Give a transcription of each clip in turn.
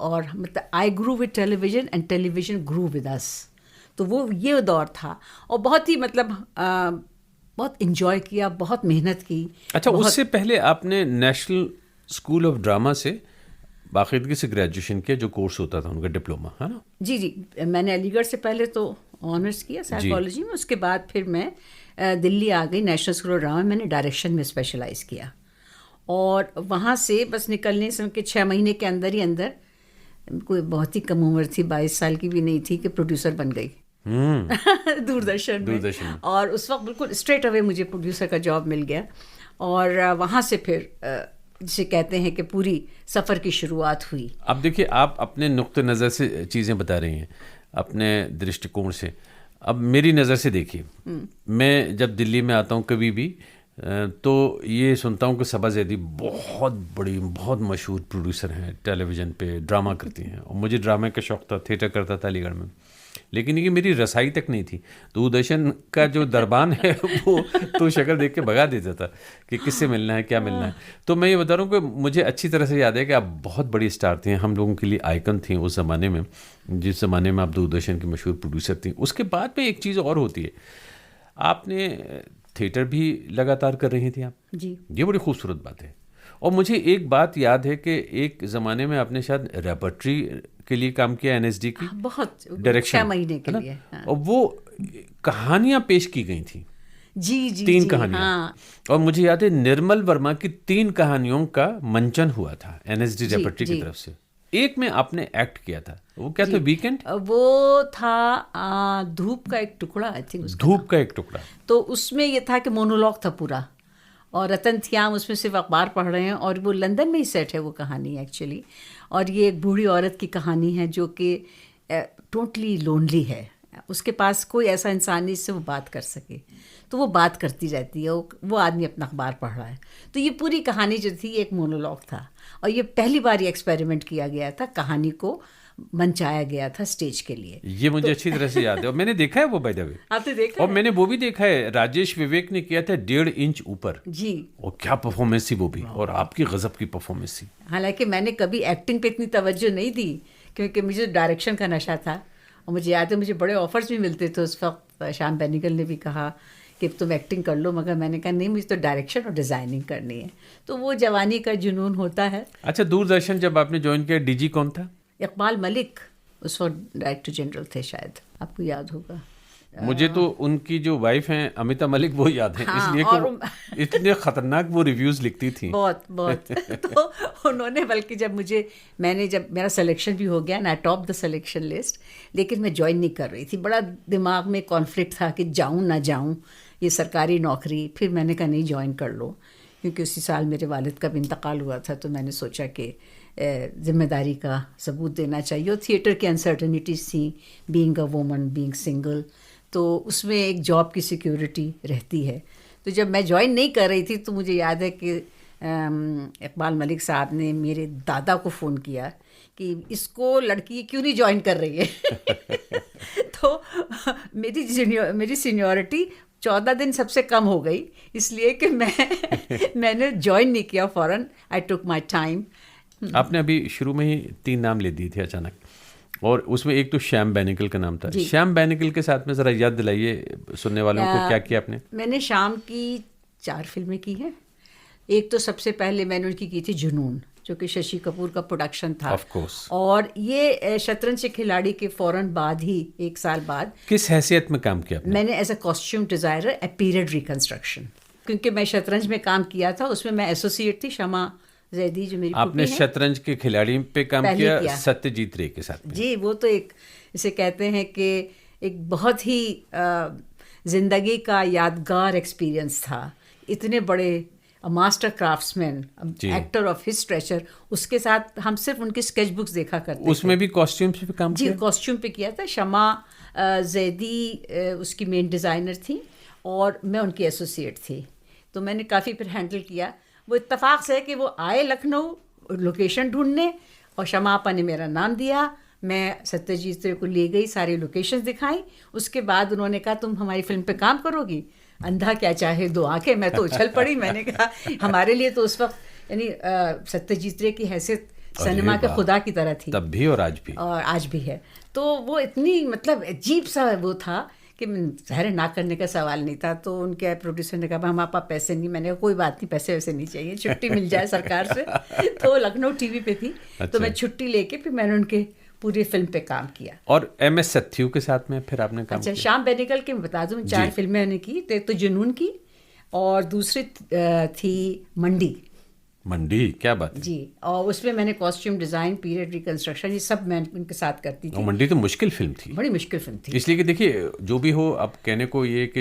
اور مطلب I grew with television and television grew with us. تو وہ یہ دور تھا اور بہت ہی مطلب بہت انجوائے کیا, بہت محنت کی. اچھا, اس سے پہلے آپ نے نیشنل اسکول آف ڈرامہ سے باقاعدگی سے گریجویشن کیا, جو کورس ہوتا تھا ان کا ڈپلوما, ہے نا؟ جی جی, میں نے علی گڑھ سے پہلے تو آنرس کیا سائیکالوجی میں, اس کے بعد پھر میں دلی آ گئی نیشنل اسکول آف ڈرامہ. میں نے ڈائریکشن میں اسپیشلائز کیا اور وہاں سے بس نکلنے سے کے 6 مہینے کے اندر ہی اندر, کوئی بہت ہی کم عمر تھی, 22 سال کی بھی نہیں تھی, کہ پروڈیوسر بن گئی دوردرشن میں. اور اس وقت بالکل اسٹریٹ اوے مجھے پروڈیوسر کا جاب مل گیا اور وہاں سے پھر جسے کہتے ہیں کہ پوری سفر کی شروعات ہوئی. اب دیکھیے, آپ اپنے نقطۂ نظر سے چیزیں بتا رہی ہیں, اپنے درشٹیکون سے. اب میری نظر سے دیکھیے, میں جب دلی میں آتا ہوں کبھی بھی تو یہ سنتا ہوں کہ صبا زیدی بہت بڑی, بہت مشہور پروڈیوسر ہیں, ٹیلی ویژن پہ ڈرامہ کرتی ہیں. اور مجھے ڈرامے کا شوق تھا, تھیٹر کرتا تھا علی گڑھ میں, لیکن یہ میری رسائی تک نہیں تھی. دوردرشن کا جو دربان ہے وہ تو شکل دیکھ کے بھگا دیتا تھا کہ کس سے ملنا ہے, کیا ملنا ہے. تو میں یہ بتا رہا ہوں کہ مجھے اچھی طرح سے یاد ہے کہ آپ بہت بڑی اسٹار تھیں, ہم لوگوں کے لیے آئیکن تھیں اس زمانے میں, جس زمانے میں آپ دوردرشن کی مشہور پروڈیوسر تھیں. اس کے بعد میں ایک چیز اور ہوتی ہے, آپ نے تھیٹر بھی لگاتار کر رہی تھیں آپ. جی, یہ بڑی خوبصورت بات ہے. اور مجھے ایک بات یاد ہے کہ ایک زمانے میں آپ نے شاید ریپرٹری کے لیے کام کیا, NSD کی بہت ڈائریکشن 6 مہینے کے لیے. اور وہ کہانیاں پیش کی گئی تھیں, جی جی, 3 کہانیاں. اور مجھے یاد ہے نرمل ورما کی 3 کہانیوں کا منچن ہوا تھا NSD ریپرٹری کی طرف سے. ایک میں آپ نے ایکٹ کیا تھا, وہ کیا تھا, ویکینڈ, وہ تھا دھوپ کا ایک ٹکڑا, آئی تھنک دھوپ کا ایک ٹکڑا. تو اس میں یہ تھا کہ مونولوگ تھا پورا, اور رتن تھیام اس میں صرف اخبار پڑھ رہے ہیں, اور وہ لندن میں ہی سیٹ ہے وہ کہانی ایکچولی. اور یہ ایک بوڑھی عورت کی کہانی ہے جو کہ ٹوٹلی لونلی ہے, اس کے پاس کوئی ایسا انسان نہیں جس سے وہ بات کر سکے, تو وہ بات کرتی رہتی ہے, وہ آدمی اپنا اخبار پڑھ رہا ہے. تو یہ پوری کہانی جو تھی ایک مونولوگ تھا, اور یہ پہلی بار یہ ایکسپیریمنٹ کیا گیا تھا, کہانی کو منچایا گیا تھا اسٹیج کے لیے. یہ مجھے اچھی طرح سے یاد ہے, اور میں نے دیکھا ہے وہ بائی دا وے. آپ نے دیکھا؟ اور میں نے وہ بھی دیکھا ہے, راجیش وویک نے کیا تھا 1.5 انچ اوپر. جی, اور کیا پرفارمنس تھی وہ بھی, اور آپ کی غضب کی پرفارمنس تھی. حالانکہ میں نے کبھی ایکٹنگ پہ اتنی توجہ نہیں دی, کیونکہ مجھے ڈائریکشن کا نشہ تھا. اور مجھے یاد ہے مجھے بڑے آفرز بھی ملتے تھے اس وقت. شام بینیگل نے بھی کہا کہ تم ایکٹنگ کر لو, مگر میں نے کہا نہیں, مجھے تو ڈائریکشن اور ڈیزائننگ کرنی ہے. تو وہ جوانی کا جنون ہوتا ہے. اچھا, دوردرشن جب آپ نے جوائن کیا, DG کون تھا؟ اقبال ملک اس وقت ڈائریکٹر جنرل تھے, شاید آپ کو یاد ہوگا. مجھے تو ان کی جو وائف ہیں امیتا ملک وہ یاد ہیں, اس لیے کہ اتنے خطرناک وہ ریویوز لکھتی تھیں. بہت بہت. تو انہوں نے, بلکہ جب میرا سلیکشن بھی ہو گیا نا, ٹاپ دا سلیکشن لسٹ, لیکن میں جوائن نہیں کر رہی تھی. بڑا دماغ میں کانفلکٹ تھا کہ جاؤں نہ جاؤں, یہ سرکاری نوکری. پھر میں نے کہا نہیں, جوائن کر لو, کیونکہ اسی سال میرے والد کا بھی انتقال ہوا تھا. تو میں نے سوچا کہ ذمہ داری کا ثبوت دینا چاہیے. اور تھیٹر کی انسرٹنیٹیز تھیں, being a woman, being single, تو اس میں ایک جاب کی سیکیورٹی رہتی ہے. تو جب میں جوائن نہیں کر رہی تھی تو مجھے یاد ہے کہ اقبال ملک صاحب نے میرے دادا کو فون کیا کہ اس کو لڑکی کیوں نہیں جوائن کر رہی ہے. تو میری سینیورٹی 14 دن سب سے کم ہو گئی, اس لیے کہ میں نے جوائن نہیں کیا فوراً. آئی ٹک مائی ٹائم. آپ نے ابھی شروع میں ہی 3 نام لے دیے تھے اچانک, اور اس میں ایک تو شیام بینیگل کا نام تھا. شیام بینیگل کے ساتھ میں ذرا یاد دلائیے سننے والوں کو, کیا کیا آپ نے؟ میں نے شام کی 4 فلمیں کی ہیں. ایک تو سب سے پہلے میں نے ان کی تھی جنون, جو کہ ششی کپور کا پروڈکشن تھا. Of course. اور یہ شطرنج کے کھلاڑی کے فوراً بعد ہی 1 سال بعد. کس حیثیت میں کام کیا میں نے as a costume designer, a period reconstruction, کیونکہ میں شطرنج میں کام کیا تھا. اس میں میں ایسوسیٹ تھی شمع زیدی جو میری. آپ نے شطرنج کے کھلاڑی پہ کام کیا ستیجیت رے کے ساتھ. جی, وہ تو ایک اسے کہتے ہیں کہ ایک بہت ہی زندگی کا یادگار ایکسپیرئنس تھا. اتنے بڑے master craftsman, actor of his stature, اس کے ساتھ ہم صرف ان کی اسکیچ بکس دیکھا کرتے تھے. اس میں بھی کاسٹیوم پہ کام کیا؟ جی, کاسٹیوم پہ کیا تھا. شمع زیدی اس کی مین ڈیزائنر تھی اور میں ان کی ایسوسیٹ تھی. تو میں نے کافی پھر ہینڈل کیا. وہ اتفاق سے ہے کہ وہ آئے لکھنؤ لوکیشن ڈھونڈنے, اور شمع آپا نے میرا نام دیا, میں ستیجیت رے کو لے گئی, ساری لوکیشنز دکھائیں. اس کے بعد انہوں نے کہا تم ہماری فلم پہ کام کرو گی. اندھا کیا چاہے 2 آنکھیں. میں تو اچھل پڑی. میں نے کہا ہمارے لیے تو اس وقت یعنی ستیجیت رے کی حیثیت سنیما کے خدا کی طرح تھی تب بھی اور آج بھی ہے. تو وہ اتنی مطلب عجیب سا وہ تھا کہ ظاہر نہ کرنے کا سوال نہیں تھا. تو ان کے پروڈیوسر نے کہا ہمارے پاس پیسے نہیں. میں نے کہا کوئی بات نہیں, پیسے ویسے نہیں چاہیے, چھٹی مل جائے سرکار سے. تو لکھنؤ ٹی وی پہ تھی, تو میں چھٹی لے کے پھر میں نے ان کے پوری فلم پہ کام کیا. اور ایم ایس ستھیو کے ساتھ میں پھر آپ نے کام کیا؟ شام بینیگل کے میں بتا دوں 4 فلمیں نے کی. ایک تو جنون کی, اور دوسری تھی منڈی. کیا بات ہے جی. اور اس میں نے کاسٹیوم ڈیزائن, پیریڈ ریکنسٹرکشن, یہ سب میں ان کے ساتھ کرتی تھی. منڈی تو مشکل فلم تھی, بڑی مشکل فلم تھی. اس لیے کہ دیکھیے جو بھی ہو, اب کہنے کو یہ کہ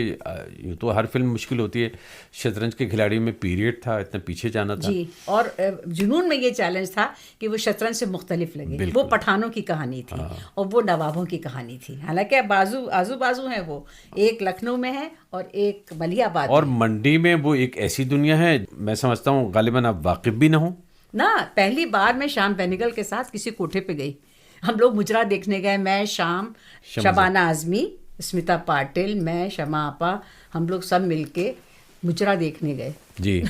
یوں تو ہر فلم مشکل ہوتی ہے, شطرنج کے کھلاڑی میں پیریڈ تھا, اتنا پیچھے جانا تھا جی. اور جنون میں یہ چیلنج تھا کہ وہ شطرنج سے مختلف لگے. وہ پٹھانوں کی کہانی تھی اور وہ نوابوں کی کہانی تھی. حالانکہ آزو بازو ہیں, وہ ایک لکھنؤ میں ہے اور ایک ملیح آباد. اور منڈی میں وہ ایک ایسی دنیا ہے, میں سمجھتا ہوں غالباً آپ واقف بھی نہ ہوں نا. پہلی بار میں شام بینیگل کے ساتھ کسی کوٹھے پہ گئی. ہم لوگ مجرا دیکھنے گئے, میں, شام, شبانہ اعظمی, اسمتا پاٹل, میں, شمع آپا, ہم لوگ سب مل کے مجرا دیکھنے گئے جی.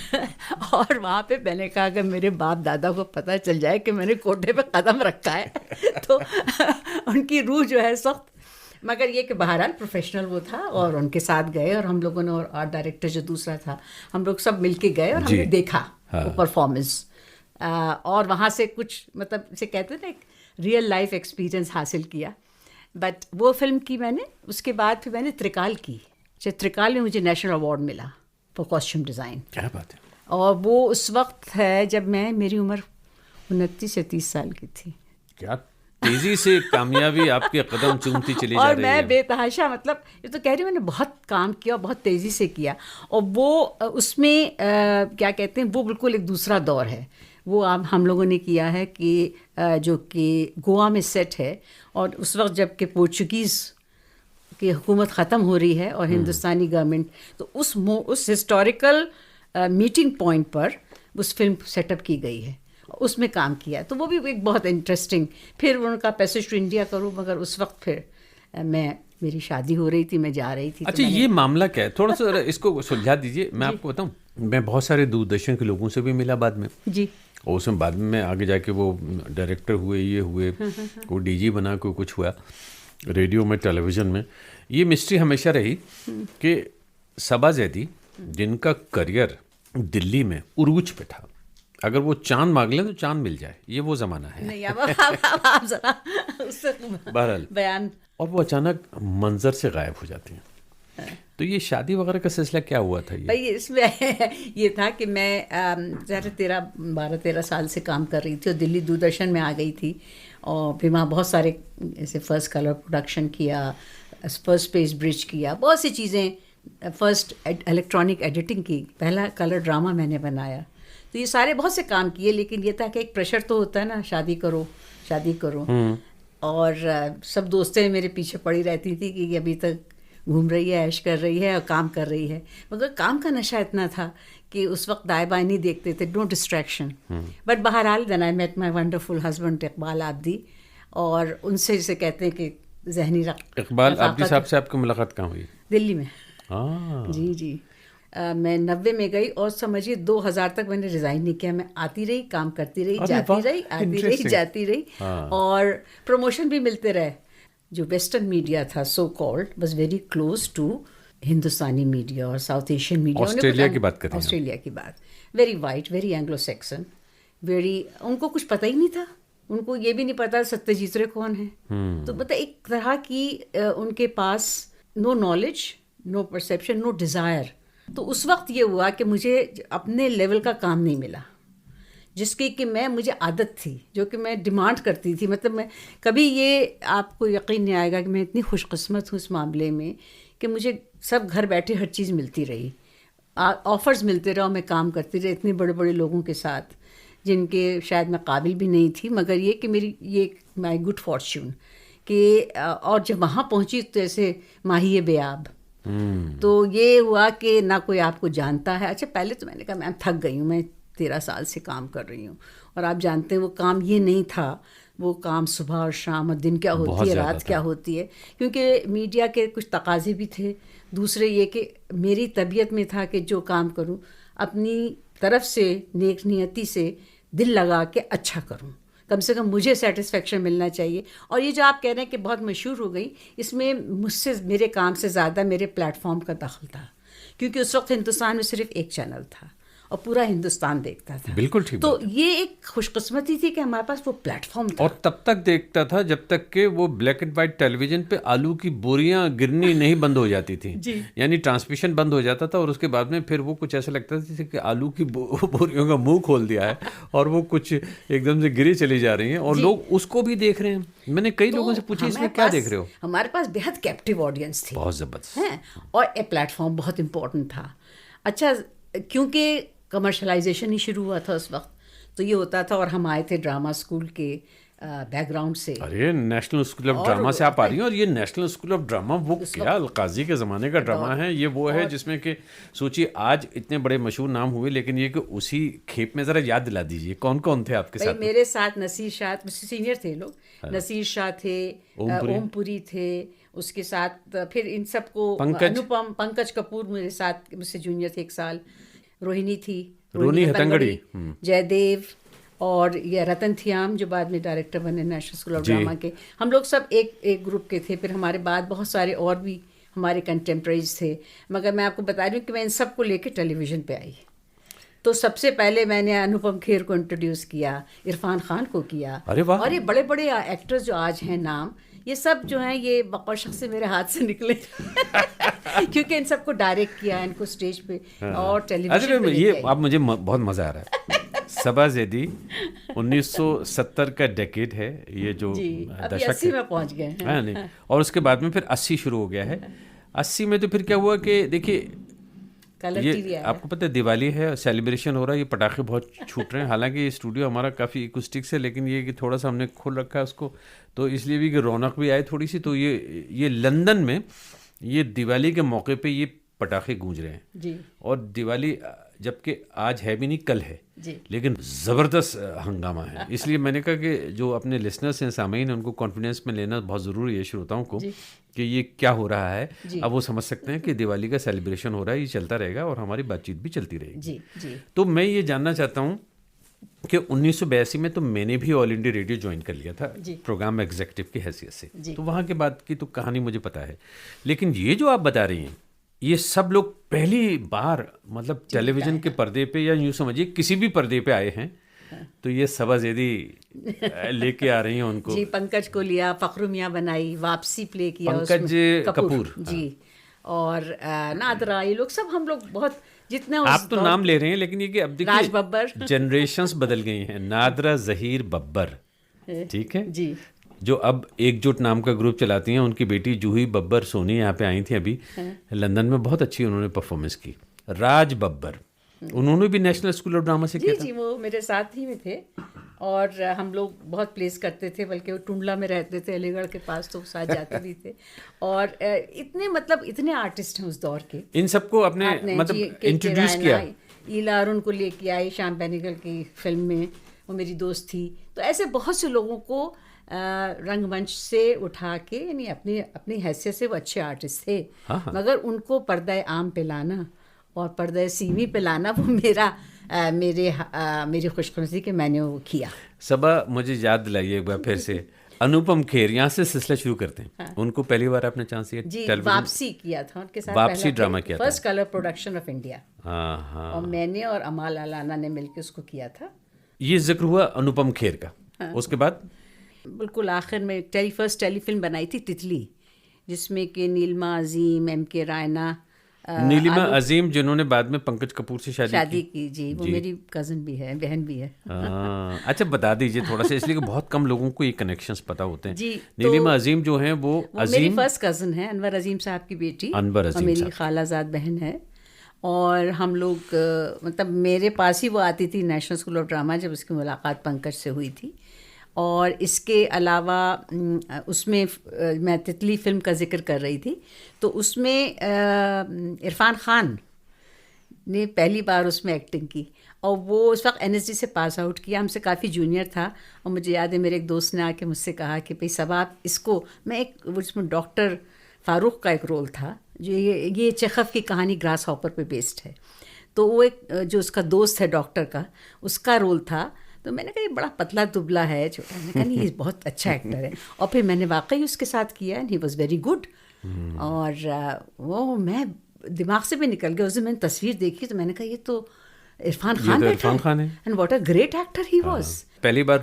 اور وہاں پہ میں نے کہا کہ میرے باپ دادا کو پتہ چل جائے کہ میں نے کوٹھے پہ قدم رکھا ہے تو ان کی روح جو ہے سخت. مگر یہ کہ بہرحال پروفیشنل وہ تھا, اور ان کے ساتھ گئے, اور ہم لوگوں نے, اور آرٹ ڈائریکٹر جو دوسرا تھا, ہم لوگ سب مل کے گئے اور ہم نے دیکھا وہ پرفارمنس. اور وہاں سے کچھ مطلب اسے کہتے ہیں نا ایک ریئل لائف ایکسپیرئنس حاصل کیا. بٹ وہ فلم کی میں نے, اس کے بعد پھر میں نے ترکال کی. ترکال میں مجھے نیشنل ایوارڈ ملا فار کاسٹیوم ڈیزائن. کیا بات ہے. اور وہ اس وقت ہے جب میری عمر 29 یا 30 سال کی تھی. کیا تیزی سے کامیابی آپ کے قدم چومتی چلی جا رہی ہے. اور میں بے تحاشا, مطلب یہ تو کہہ رہی ہوں, میں نے بہت کام کیا, بہت تیزی سے کیا. اور وہ اس میں کیا کہتے ہیں, وہ بالکل ایک دوسرا دور ہے. وہ ہم لوگوں نے کیا ہے کہ جو کہ گوا میں سیٹ ہے, اور اس وقت جب کہ پورچوگیز کی حکومت ختم ہو رہی ہے اور ہندوستانی گورنمنٹ, تو اس ہسٹوریکل میٹنگ پوائنٹ پر اس فلم سیٹ اپ کی گئی ہے. اس میں کام کیا, تو وہ بھی ایک بہت انٹرسٹنگ. پھر ان کا پیسج ٹو انڈیا کروں, مگر اس وقت پھر میری شادی ہو رہی تھی, میں جا رہی تھی. اچھا, یہ معاملہ کیا ہے, تھوڑا سا اس کو سلجھا دیجیے. میں آپ کو بتاؤں, میں بہت سارے دوردرشن کے لوگوں سے بھی ملا بعد میں جی, اور اس میں بعد میں آگے جا کے وہ ڈائریکٹر ہوئے, یہ ہوئے, کوئی ڈی جی بنا, کوئی کچھ ہوا, ریڈیو میں, ٹیلی ویژن میں. یہ مسٹری ہمیشہ رہی کہ صبا زیدی جن کا کریئر دلی میں عروج پہ تھا, اگر وہ چاند مانگ لیں تو چاند مل جائے, یہ وہ زمانہ ہے. بہرحال بیان. اور وہ اچانک منظر سے غائب ہو جاتی ہیں. تو یہ شادی وغیرہ کا سلسلہ کیا ہوا تھا؟ بھائی اس میں یہ تھا کہ میں 12-13 سال سے کام کر رہی تھی, اور دلی دوردرشن میں آ گئی تھی, اور پھر وہاں بہت سارے ایسے فرسٹ کلر پروڈکشن کیا, فرسٹ پیج برج کیا, بہت سی چیزیں, فرسٹ الیکٹرانک ایڈیٹنگ کی, پہلا کلر ڈرامہ میں نے بنایا. تو یہ سارے بہت سے کام کیے, لیکن یہ تھا کہ ایک پریشر تو ہوتا ہے نا, شادی کرو شادی کرو. اور سب دوستیں میرے پیچھے پڑی رہتی تھی کہ یہ ابھی تک گھوم رہی ہے, عیش کر رہی ہے اور کام کر رہی ہے. مگر کام کا نشہ اتنا تھا کہ اس وقت دائیں بائیں نہیں دیکھتے تھے, نو ڈسٹریکشن. بٹ بہرحال then I met my wonderful husband Iqbal Abidi, اور ان سے جسے کہتے ہیں کہ ذہنی اقبال آبدی صاحب سے آپ کی ملاقات کہاں ہوئی؟ دلی میں. جی جی, میں 90 میں گئی, اور سمجھیے 2000 تک میں نے ریزائن نہیں کیا. میں آتی رہی, کام کرتی رہی, جاتی رہی, آتی رہی, جاتی رہی, اور پروموشن بھی ملتے رہے. جو ویسٹرن میڈیا تھا so called was very close to ہندوستانی میڈیا اور ساؤتھ ایشین میڈیا. آسٹریلیا کی بات کریں, آسٹریلیا کی بات, very white, very Anglo Saxon, very, ان کو کچھ پتہ ہی نہیں تھا. ان کو یہ بھی نہیں پتا ستیجیت رے کون ہیں. تو مطلب ایک طرح کی ان کے پاس نو نالج, نو پرسیپشن, نو ڈیزائر. تو اس وقت یہ ہوا کہ مجھے اپنے لیول کا کام نہیں ملا, جس کی کہ مجھے عادت تھی, جو کہ میں ڈیمانڈ کرتی تھی. مطلب میں کبھی, یہ آپ کو یقین نہیں آئے گا کہ میں اتنی خوش قسمت ہوں اس معاملے میں کہ مجھے سب گھر بیٹھے ہر چیز ملتی رہی, آفرز ملتے رہے, اور میں کام کرتی رہی اتنے بڑے بڑے لوگوں کے ساتھ جن کے شاید میں قابل بھی نہیں تھی. مگر یہ کہ میری یہ مائی گڈ فارچون کہ, اور جب وہاں پہنچی تو ایسے ماہی بیاب, تو یہ ہوا کہ نہ کوئی آپ کو جانتا ہے. اچھا, پہلے تو میں نے کہا میں تھک گئی ہوں, میں 13 سال سے کام کر رہی ہوں, اور آپ جانتے ہیں وہ کام یہ نہیں تھا, وہ کام صبح اور شام اور دن کیا ہوتی ہے, رات کیا ہوتی ہے, کیونکہ میڈیا کے کچھ تقاضے بھی تھے. دوسرے یہ کہ میری طبیعت میں تھا کہ جو کام کروں اپنی طرف سے نیک نیتی سے دل لگا کے اچھا کروں. کم سے کم مجھے سیٹسفیکشن ملنا چاہیے. اور یہ جو آپ کہہ رہے ہیں کہ بہت مشہور ہو گئی, اس میں مجھ سے, میرے کام سے زیادہ میرے پلیٹ فارم کا دخل تھا, کیونکہ اس وقت ہندوستان میں صرف ایک چینل تھا اور پورا ہندوستان دیکھتا تھا. بالکل ٹھیک. تو یہ ایک خوش قسمتی تھی کہ ہمارے پاس وہ پلیٹ فارم تھا. اور تب تک دیکھتا تھا جب تک کہ وہ black and white television پہ آلو کی بوریاں گرنی نہیں بند ہو جاتی تھیں. یعنی ٹرانسمیشن بند ہو جاتا تھا اور اس کے بعد میں پھر وہ کچھ ایسا لگتا تھا جیسے کہ آلو کی بوریوں کا منہ کھول دیا ہے اور وہ کچھ ایک دم سے گری چلی جا رہی ہیں اور لوگ اس کو بھی دیکھ رہے ہیں. میں نے کئی لوگوں سے پوچھا اس میں کیا دیکھ رہے ہو. ہمارے پاس بہت کیپٹیو آڈینس تھی, بہت زبردست, اور ایک پلیٹ فارم بہت امپورٹنٹ تھا. اچھا, کیونکہ کمرشلائزیشن ہی شروع ہوا تھا اس وقت, تو یہ ہوتا تھا. اور ہم آئے تھے ڈرامہ اسکول کے بیک گراؤنڈ سے. ارے نیشنل اسکول آف ڈرامہ سے آپ آ رہی ہیں, اور یہ نیشنل اسکول آف ڈرامہ وہ کیا القاضی کے زمانے کا ڈرامہ ہے. یہ وہ ہے جس میں کہ سوچیے آج اتنے بڑے مشہور نام ہوئے, لیکن یہ کہ اسی کھیپ میں ذرا یاد دلا دیجیے کون کون تھے آپ کے ساتھ. میرے ساتھ نصیر شاہ, سینئر تھے لوگ, نصیر شاہ تھے, اوم پوری تھے, اس کے ساتھ پھر ان سب کو انوپم, پنکج کپور میرے ساتھ, مجھ سے جونیئر تھے 1 سال, روہنی تھی, رونی ہتنگڑی, جے دیو, اور یہ رتن تھیام جو بعد میں ڈائریکٹر بنے نیشنل اسکول آف ڈرامہ کے. ہم لوگ سب ایک گروپ کے تھے. پھر ہمارے بعد بہت سارے اور بھی ہمارے کنٹمپریریز تھے, مگر میں آپ کو بتا رہی ہوں کہ میں ان سب کو لے کے ٹیلی ویژن پہ آئی. تو سب سے پہلے میں نے انوپم کھیر کو انٹروڈیوس کیا, عرفان خان کو کیا, اور یہ بڑے بڑے ایکٹرز جو آج ہیں نام, یہ سب جو ہیں یہ بقول شخص سے میرے ہاتھ سے نکلے کیونکہ ان سب کو ڈائریکٹ کیا, ان کو اسٹیج پہ اور ٹیلی ویژن پہ. یہ اب مجھے بہت مزہ آ رہا ہے. صبا زیدی 1970 کا ڈیکیڈ ہے یہ جو دشک 80 میں پہنچ گئے ہیں, اور اس کے بعد میں پھر 80 شروع ہو گیا ہے. 80 میں تو پھر کیا ہوا کہ دیکھیے یہ آپ کو پتہ ہے دیوالی ہے, سیلیبریشن ہو رہا ہے, یہ پٹاخے بہت چھوٹ رہے ہیں. حالانکہ یہ اسٹوڈیو ہمارا کافی ایکوسٹکس ہے, لیکن یہ کہ تھوڑا سا ہم نے کھول رکھا ہے اس کو, تو اس لیے بھی کہ رونق بھی آئے تھوڑی سی. تو یہ لندن میں یہ دیوالی کے موقع پہ یہ پٹاخے گونج رہے ہیں, اور دیوالی جبکہ آج ہے بھی نہیں کل ہے, لیکن زبردست ہنگامہ ہے. اس لیے میں نے کہا کہ جو اپنے لسنرس ہیں, سامعین ہیں, ان کو کانفیڈنس میں لینا بہت ضروری ہے, شروتاؤں کو, کہ یہ کیا ہو رہا ہے. اب وہ سمجھ سکتے ہیں کہ دیوالی کا سیلیبریشن ہو رہا ہے, یہ چلتا رہے گا اور ہماری بات چیت بھی چلتی رہے گی. تو میں یہ جاننا چاہتا ہوں کہ 1982 میں تو میں نے بھی آل انڈیا ریڈیو جوائن کر لیا تھا پروگرام ایگزیکٹو کی حیثیت سے. تو وہاں کے بعد کی تو کہانی مجھے پتا ہے, لیکن یہ جو آپ بتا رہی ہیں یہ سب لوگ پہلی بار مطلب ٹیلی ویژن کے پردے پہ, یا یوں سمجھیے کسی بھی پردے پہ آئے ہیں, تو یہ صبا زیدی لے کے آ رہی ہیں ان کو. جی, پنکج کو لیا, فخر میاں بنائی, واپسی پلے کیا, پنکج کپور, جی, اور نادرا, یہ لوگ سب ہم لوگ بہت جتنے آپ تو نام لے رہے ہیں, لیکن یہ کہ اب دیکھیے راج ببر جنریشنز بدل گئی ہیں. نادرا, ظہیر, ببر, ٹھیک ہے جی, جو اب ایک جٹ نام کا گروپ چلاتی ہیں. ان کی بیٹی جوہی ببر سونی یہاں پہ آئی تھیں ابھی لندن میں, بہت اچھی انہوں نے پرفارمنس کی. راج ببر, انہوں نے بھی نیشنل اسکول آف ڈرامہ سے کیا تھا. جی, وہ میرے ساتھ ہی میں تھے, اور ہم لوگ بہت پلیس کرتے تھے, بلکہ وہ ٹنڈلا میں رہتے تھے علی گڑھ کے پاس, تو ساتھ جاتے بھی تھے. اور اتنے آرٹسٹ ہیں اس دور کے, ان سب کو اپنے مطلب انٹروڈیوس کیا. ایلا ارون کو لے کے آئی شام بینیگل کی فلم میں, وہ میری دوست تھی. تو ایسے بہت سے لوگوں کو رنگ منچ سے اٹھا کے, یعنی اپنی حیثیت سے وہ اچھے آرٹسٹ تھے, مگر ان کو پردہ عام پہ لانا اور پردہ سیمی پہ لانا, وہ میری خوش قسمتی کہ میں نے وہ کیا. صبا مجھے یاد دلائیے ایک بار پھر سے انوپم کھیر, یہاں سے سلسلہ شروع کرتے ہیں. ان کو پہلی بار آپ نے چانس دیا؟ جی, واپسی کیا تھا ان کے ساتھ, واپسی ڈرامہ کیا تھا, first colour production of India, اور میں نے اور امال الانا نے مل کے اس کو کیا تھا. یہ ذکر ہوا انوپم کھیر کا. اس کے بعد بالکل آخر میں فرسٹ ٹیلی فلم بنائی تھی تتلی, جس میں کہ نیلما عظیم, ایم کے رائنا, نیلما عظیم جنہوں نے بعد میں پنکج کپور سے شادی کی. جی, وہ میری کزن بھی ہے, بہن بھی ہے. اچھا بتا دیجیے تھوڑا سا, اس لیے کہ بہت کم لوگوں کو یہ کنیکشنز پتہ ہوتے ہیں. جی, نیلما عظیم جو ہیں وہ میری فرسٹ کزن ہے, انور عظیم صاحب کی بیٹی, اور میری خالہ زاد بہن ہے. اور ہم لوگ مطلب میرے پاس ہی وہ آتی تھی نیشنل اسکول آف ڈرامہ, جب اس کی ملاقات پنکج سے ہوئی تھی. اور اس کے علاوہ اس میں میں تتلی فلم کا ذکر کر رہی تھی, تو اس میں عرفان خان نے پہلی بار اس میں ایکٹنگ کی, اور وہ اس وقت NSD سے پاس آؤٹ کیا, ہم سے کافی جونیئر تھا. اور مجھے یاد ہے میرے ایک دوست نے آ کے مجھ سے کہا کہ بھائی صبا آپ اس کو, میں اس میں ڈاکٹر فاروق کا ایک رول تھا, جو یہ چیخف کی کہانی گراس ہاپر پہ بیسڈ ہے. تو وہ ایک جو اس کا دوست ہے ڈاکٹر کا, اس کا رول تھا. تو میں نے کہا یہ بڑا پتلا دبلا ہے چھوٹا. میں نے کہا نہیں یہ بہت اچھا ایکٹر ہے. اور پھر میں نے واقعی اس کے ساتھ کیا and he was very good. اور وہ میں دماغ سے بھی نکل گیا. اس دن میں نے تصویر دیکھی تو میں نے کہا یہ تو عرفان خان ہے and what a great actor he was. پہلی بار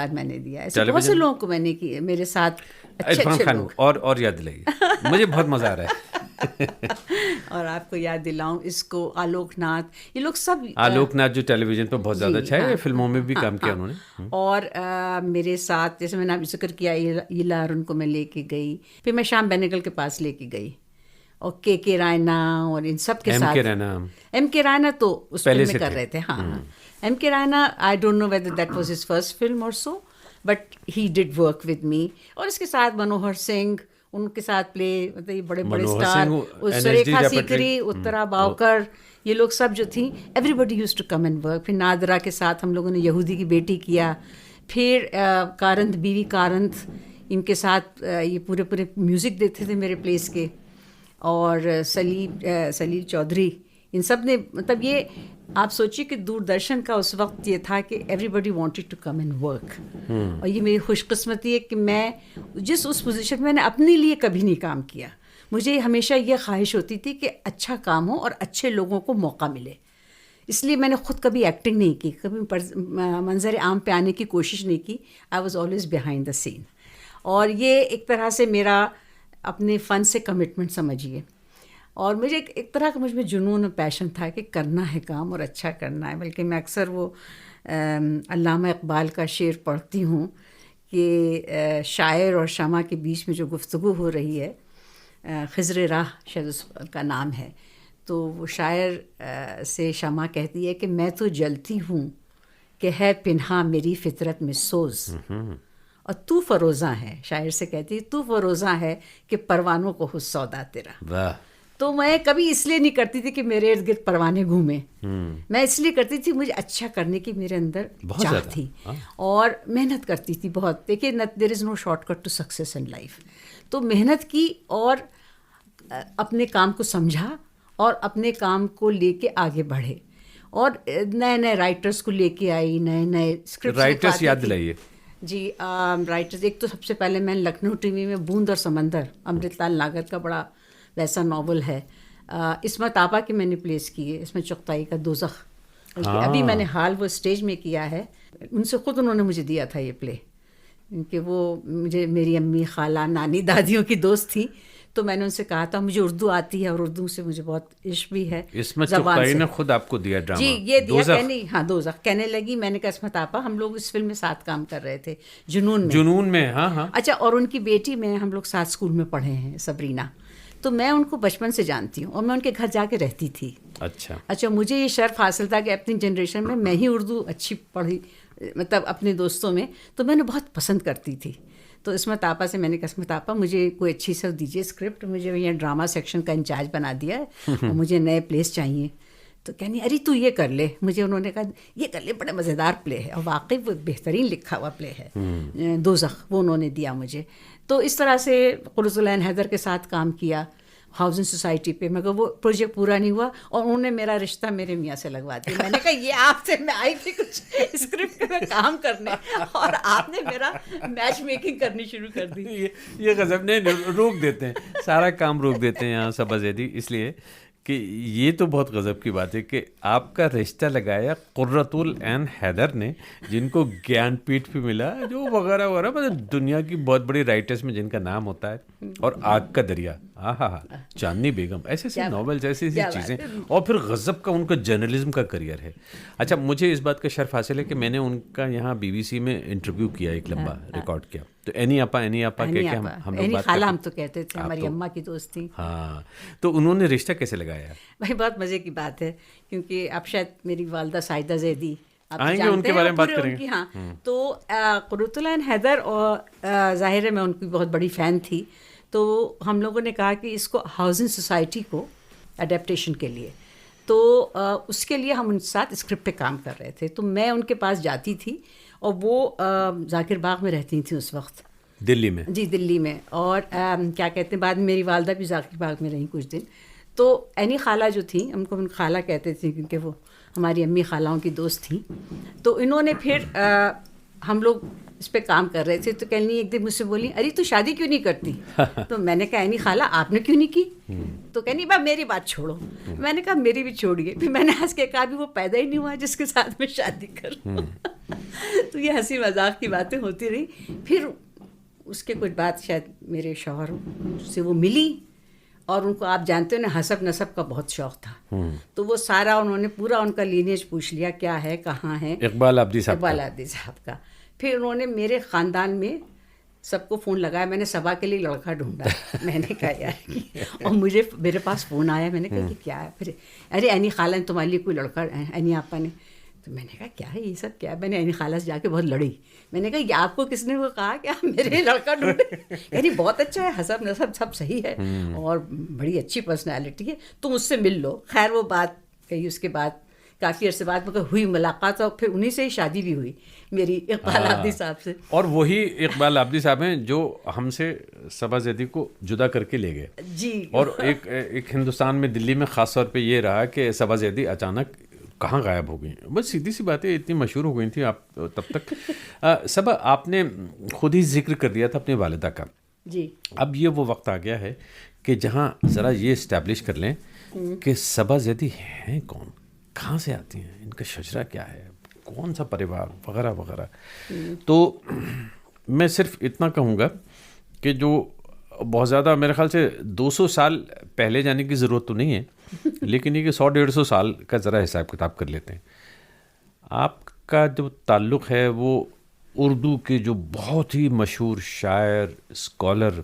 میں نے دیا. ایسے بہت سے لوگوں کو میں نے کی میرے ساتھ عرفان خان. اور یاد دلائیے, مجھے بہت مزہ آ رہا ہے. اور آپ کو یاد دلاؤں اس کو آلوک ناتھ, یہ لوگ سب. آلوک ناتھ جو ٹیلی ویژن پہ بہت زیادہ اچھا ہے, فلموں میں بھی کام کیا انہوں نے. اور میرے ساتھ جیسے میں نے ذکر کیا ایلا ارون کو میں لے کے گئی, پھر میں شام بینگل کے پاس لے کے گئی, اور کے رائنا اور ان سب کے ساتھ. ایم کے رائنا تو اس فلم میں کر رہے تھے. ہاں M K Raina I don't know whether that was his first film اور so, but he did work with me. اور اس کے ساتھ منوہر سنگھ, ان کے ساتھ پلے, مطلب یہ بڑے بڑے اسٹار, سریکھا سیکری, اترا باوکر, یہ لوگ سب جو تھیں, everybody use to come and work. پھر نادرا کے ساتھ ہم لوگوں نے یہودی کی بیٹی کیا. پھر کارنت, بیوی کارنت, ان کے ساتھ یہ پورے میوزک دیتے تھے میرے پلیس کے. اور سلیل چودھری, ان سب نے, مطلب یہ آپ سوچیے کہ دوردرشن کا اس وقت یہ تھا کہ everybody wanted to come and work. اور یہ میری خوش قسمتی ہے کہ میں جس اس پوزیشن میں نے اپنے لیے کبھی نہیں کام کیا. مجھے ہمیشہ یہ خواہش ہوتی تھی کہ اچھا کام ہو اور اچھے لوگوں کو موقع ملے. اس لیے میں نے خود کبھی ایکٹنگ نہیں کی, کبھی منظر عام پہ آنے کی کوشش نہیں کی. I was always behind the scene. اور یہ ایک طرح سے میرا اپنے فن سے کمٹمنٹ سمجھیے. اور مجھے ایک طرح کا مجھ میں جنون اور پیشن تھا کہ کرنا ہے کام اور اچھا کرنا ہے. بلکہ میں اکثر وہ علامہ اقبال کا شعر پڑھتی ہوں کہ شاعر اور شمع کے بیچ میں جو گفتگو ہو رہی ہے, خضر راہ شاید اس کا نام ہے, تو وہ شاعر سے شمع کہتی ہے کہ میں تو جلتی ہوں کہ ہے پنہا میری فطرت میں سوز, اور تو فروزاں ہے. شاعر سے کہتی ہے تو فروزاں ہے کہ پروانوں کو حس سودا تیرا. تو میں کبھی اس لیے نہیں کرتی تھی کہ میرے ارد گرد پروانے گھومیں, میں اس لیے کرتی تھی مجھے اچھا کرنے کی میرے اندر چاہ تھی, اور محنت کرتی تھی بہت. دیکھیے there is no short cut to success in life. تو محنت کی اور اپنے کام کو سمجھا اور اپنے کام کو لے کے آگے بڑھے, اور نئے رائٹرس کو لے کے آئی, نئے اسکرپٹ. رائٹرس یاد دلائیے. جی رائٹرز, ایک تو سب سے پہلے میں لکھنؤ ٹی وی میں بوند اور سمندر, امرت لال ناگر کا بڑا ویسا ناول ہے. عصمت آپا کی میں نے پلیس کی ہے, اس میں چغتائی کا دوزخ. ابھی میں نے حال وہ اسٹیج میں کیا ہے. ان سے خود انہوں نے مجھے دیا تھا یہ پلے, کیونکہ وہ مجھے میری امی, خالہ, نانی, دادیوں کی دوست تھیں. تو میں نے ان سے کہا تھا مجھے اردو آتی ہے اور اردو سے مجھے بہت عشق بھی ہے. عصمت چغتائی نے خود آپ کو دیا ڈرامہ؟ جی یہ دیا. ہاں دوزخ کہنے لگی. میں نے کہا عصمت آپا ہم لوگ اس فلم میں ساتھ کام کر رہے تھے, جنون میں. ہاں اچھا. اور ان کی بیٹی میں ہم لوگ ساتھ اسکول میں پڑھے ہیں, سبرینا. تو میں ان کو بچپن سے جانتی ہوں اور میں ان کے گھر جا کے رہتی تھی. اچھا مجھے یہ شرف حاصل تھا کہ اپنی جنریشن میں ہی اردو اچھی پڑھی, مطلب اپنے دوستوں میں. تو میں نے بہت پسند کرتی تھی. تو عصمت آپا سے میں نے کہا عصمت آپا مجھے کوئی اچھی سا دیجیے اسکرپٹ, مجھے یہ ڈرامہ سیکشن کا انچارج بنا دیا ہے اور مجھے نئے پلیس چاہیے. تو کہنی ارے تو یہ کر لے. مجھے انہوں نے کہا یہ کر لے, بڑا مزیدار پلے ہے, اور واقعی وہ بہترین لکھا ہوا پلے ہے دوزخ, وہ انہوں نے دیا مجھے. تو اس طرح سے قرۃ العین حیدر کے ساتھ کام کیا ہاؤسنگ سوسائٹی پہ, مگر وہ پروجیکٹ پورا نہیں ہوا اور انہوں نے میرا رشتہ میرے میاں سے لگوا دیا. میں نے کہا یہ آپ سے میں آئی تھی کچھ اسکرپٹ میں کام کرنے اور آپ نے میرا میچ میکنگ کرنی شروع کر دی. یہ غضب نے روک دیتے ہیں, سارا کام روک دیتے ہیں یہاں صبا زیدی, اس لیے کہ یہ تو بہت غضب کی بات ہے کہ آپ کا رشتہ لگایا قرۃ العین حیدر نے, جن کو گیان پیٹھ بھی ملا, جو وغیرہ وغیرہ, مطلب دنیا کی بہت بڑی رائٹرس میں جن کا نام ہوتا ہے. اور آگ کا دریا, چاندنی بیگم, ایسے ایسے ناولز, ایسی ایسی چیزیں. اور پھر غضب کا ان کا جرنلزم کا کریئر ہے. اچھا مجھے اس بات کا شرف حاصل ہے کہ میں نے ان کا یہاں BBC میں انٹرویو کیا, ایک لمبا ریکارڈ کیا. تو اینی آپا کہہ کے ہم لوگ بات خالہ ہم تو کہتے تھے, ہماری اماں کی دوست تھی. ہاں, تو انہوں نے رشتہ کیسے لگایا؟ بھائی بہت مزے کی بات ہے, کیونکہ آپ شاید میری والدہ سائدہ زیدی آئیں گے, ان کے بارے میں بات کریں گے. ہاں, تو قرۃ العین حیدر, اور ظاہر ہے میں ان کی بہت بڑی فین تھی. تو ہم لوگوں نے کہا کہ اس کو ہاؤسنگ سوسائٹی کو اڈیپٹیشن کے لیے, تو اس کے لیے ہم ان کے ساتھ اسکرپٹ پہ کام کر رہے تھے. تو میں ان کے پاس جاتی تھی, اور وہ ذاکر باغ میں رہتی تھیں اس وقت, دلی میں. جی دلی میں. اور کیا کہتے ہیں, بعد میں میری والدہ بھی ذاکر باغ میں رہیں کچھ دن. تو اینی خالہ جو تھیں, ہم کو خالہ کہتے تھے کیونکہ وہ ہماری امی خالوں کی دوست تھیں. تو انہوں نے پھر ہم لوگ اس پہ کام کر رہے تھے تو کہنی ایک دن مجھ سے بولی ارے تو شادی کیوں نہیں کرتی؟ تو میں نے کہا نہیں خالہ آپ نے کیوں نہیں کی؟ تو کہنی با میری بات چھوڑو. میں نے کہا میری بھی چھوڑیے. پھر میں نے ہنس کے کہا بھی وہ پیدا ہی نہیں ہوا جس کے ساتھ میں شادی کروں. تو یہ ہنسی مذاق کی باتیں ہوتی رہی. پھر اس کے کچھ بات شاید میرے شوہر سے وہ ملی اور ان کو آپ جانتے ہو نا حسب نسب کا بہت شوق تھا. تو وہ سارا انہوں نے پورا ان کا لینیج پوچھ لیا کیا ہے کہاں ہے. اقبال آبدی صاحب کا. پھر انہوں نے میرے خاندان میں سب کو فون لگایا. میں نے صبا کے لیے لڑکا ڈھونڈا. میں نے کہا یار اور میرے پاس فون آیا. میں نے کہا کہ کیا ہے؟ پھر ارے عینی خالہ نے تمہارے لیے کوئی لڑکا عینی آپا نے. تو میں نے کہا کیا ہے یہ سب کیا ہے؟ میں نے عینی خالہ سے جا کے بہت لڑی. میں نے کہا یہ آپ کو کس نے وہ کہا کہ آپ میرے لیے لڑکا ڈھونڈے؟ یعنی بہت اچھا ہے حسب نسب سب صحیح ہے اور بڑی اچھی پرسنالٹی ہے تم اس سے مل لو. خیر وہ بات کہی. اس کے بعد کافی عرصے بعد مگر ہوئی ملاقات اور پھر انہیں سے ہی شادی بھی ہوئی میری اقبال آبدی صاحب سے. اور وہی اقبال آبدی صاحب ہیں جو ہم سے صبا زیدی کو جدا کر کے لے گئے. جی. اور ایک ہندوستان میں دلی میں خاص طور پہ یہ رہا کہ صبا زیدی اچانک کہاں غائب ہو گئی. بس سیدھی سی باتیں اتنی مشہور ہو گئی تھیں آپ تب تک. صبا آپ نے خود ہی ذکر کر دیا تھا اپنی والدہ کا. جی. اب یہ وہ وقت آ گیا ہے کہ جہاں ذرا یہ اسٹیبلش کر لیں کہ صبا زیدی ہیں کون, کہاں سے آتی ہیں, ان کا شجرہ کیا ہے, کون سا پریوار وغیرہ وغیرہ. تو میں صرف اتنا کہوں گا کہ جو بہت زیادہ میرے خیال سے 200 سال پہلے جانے کی ضرورت تو نہیں ہے, لیکن یہ کہ 100-150 سال کا ذرا حساب کتاب کر لیتے ہیں. آپ کا جو تعلق ہے وہ اردو کے جو بہت ہی مشہور شاعر اسکالر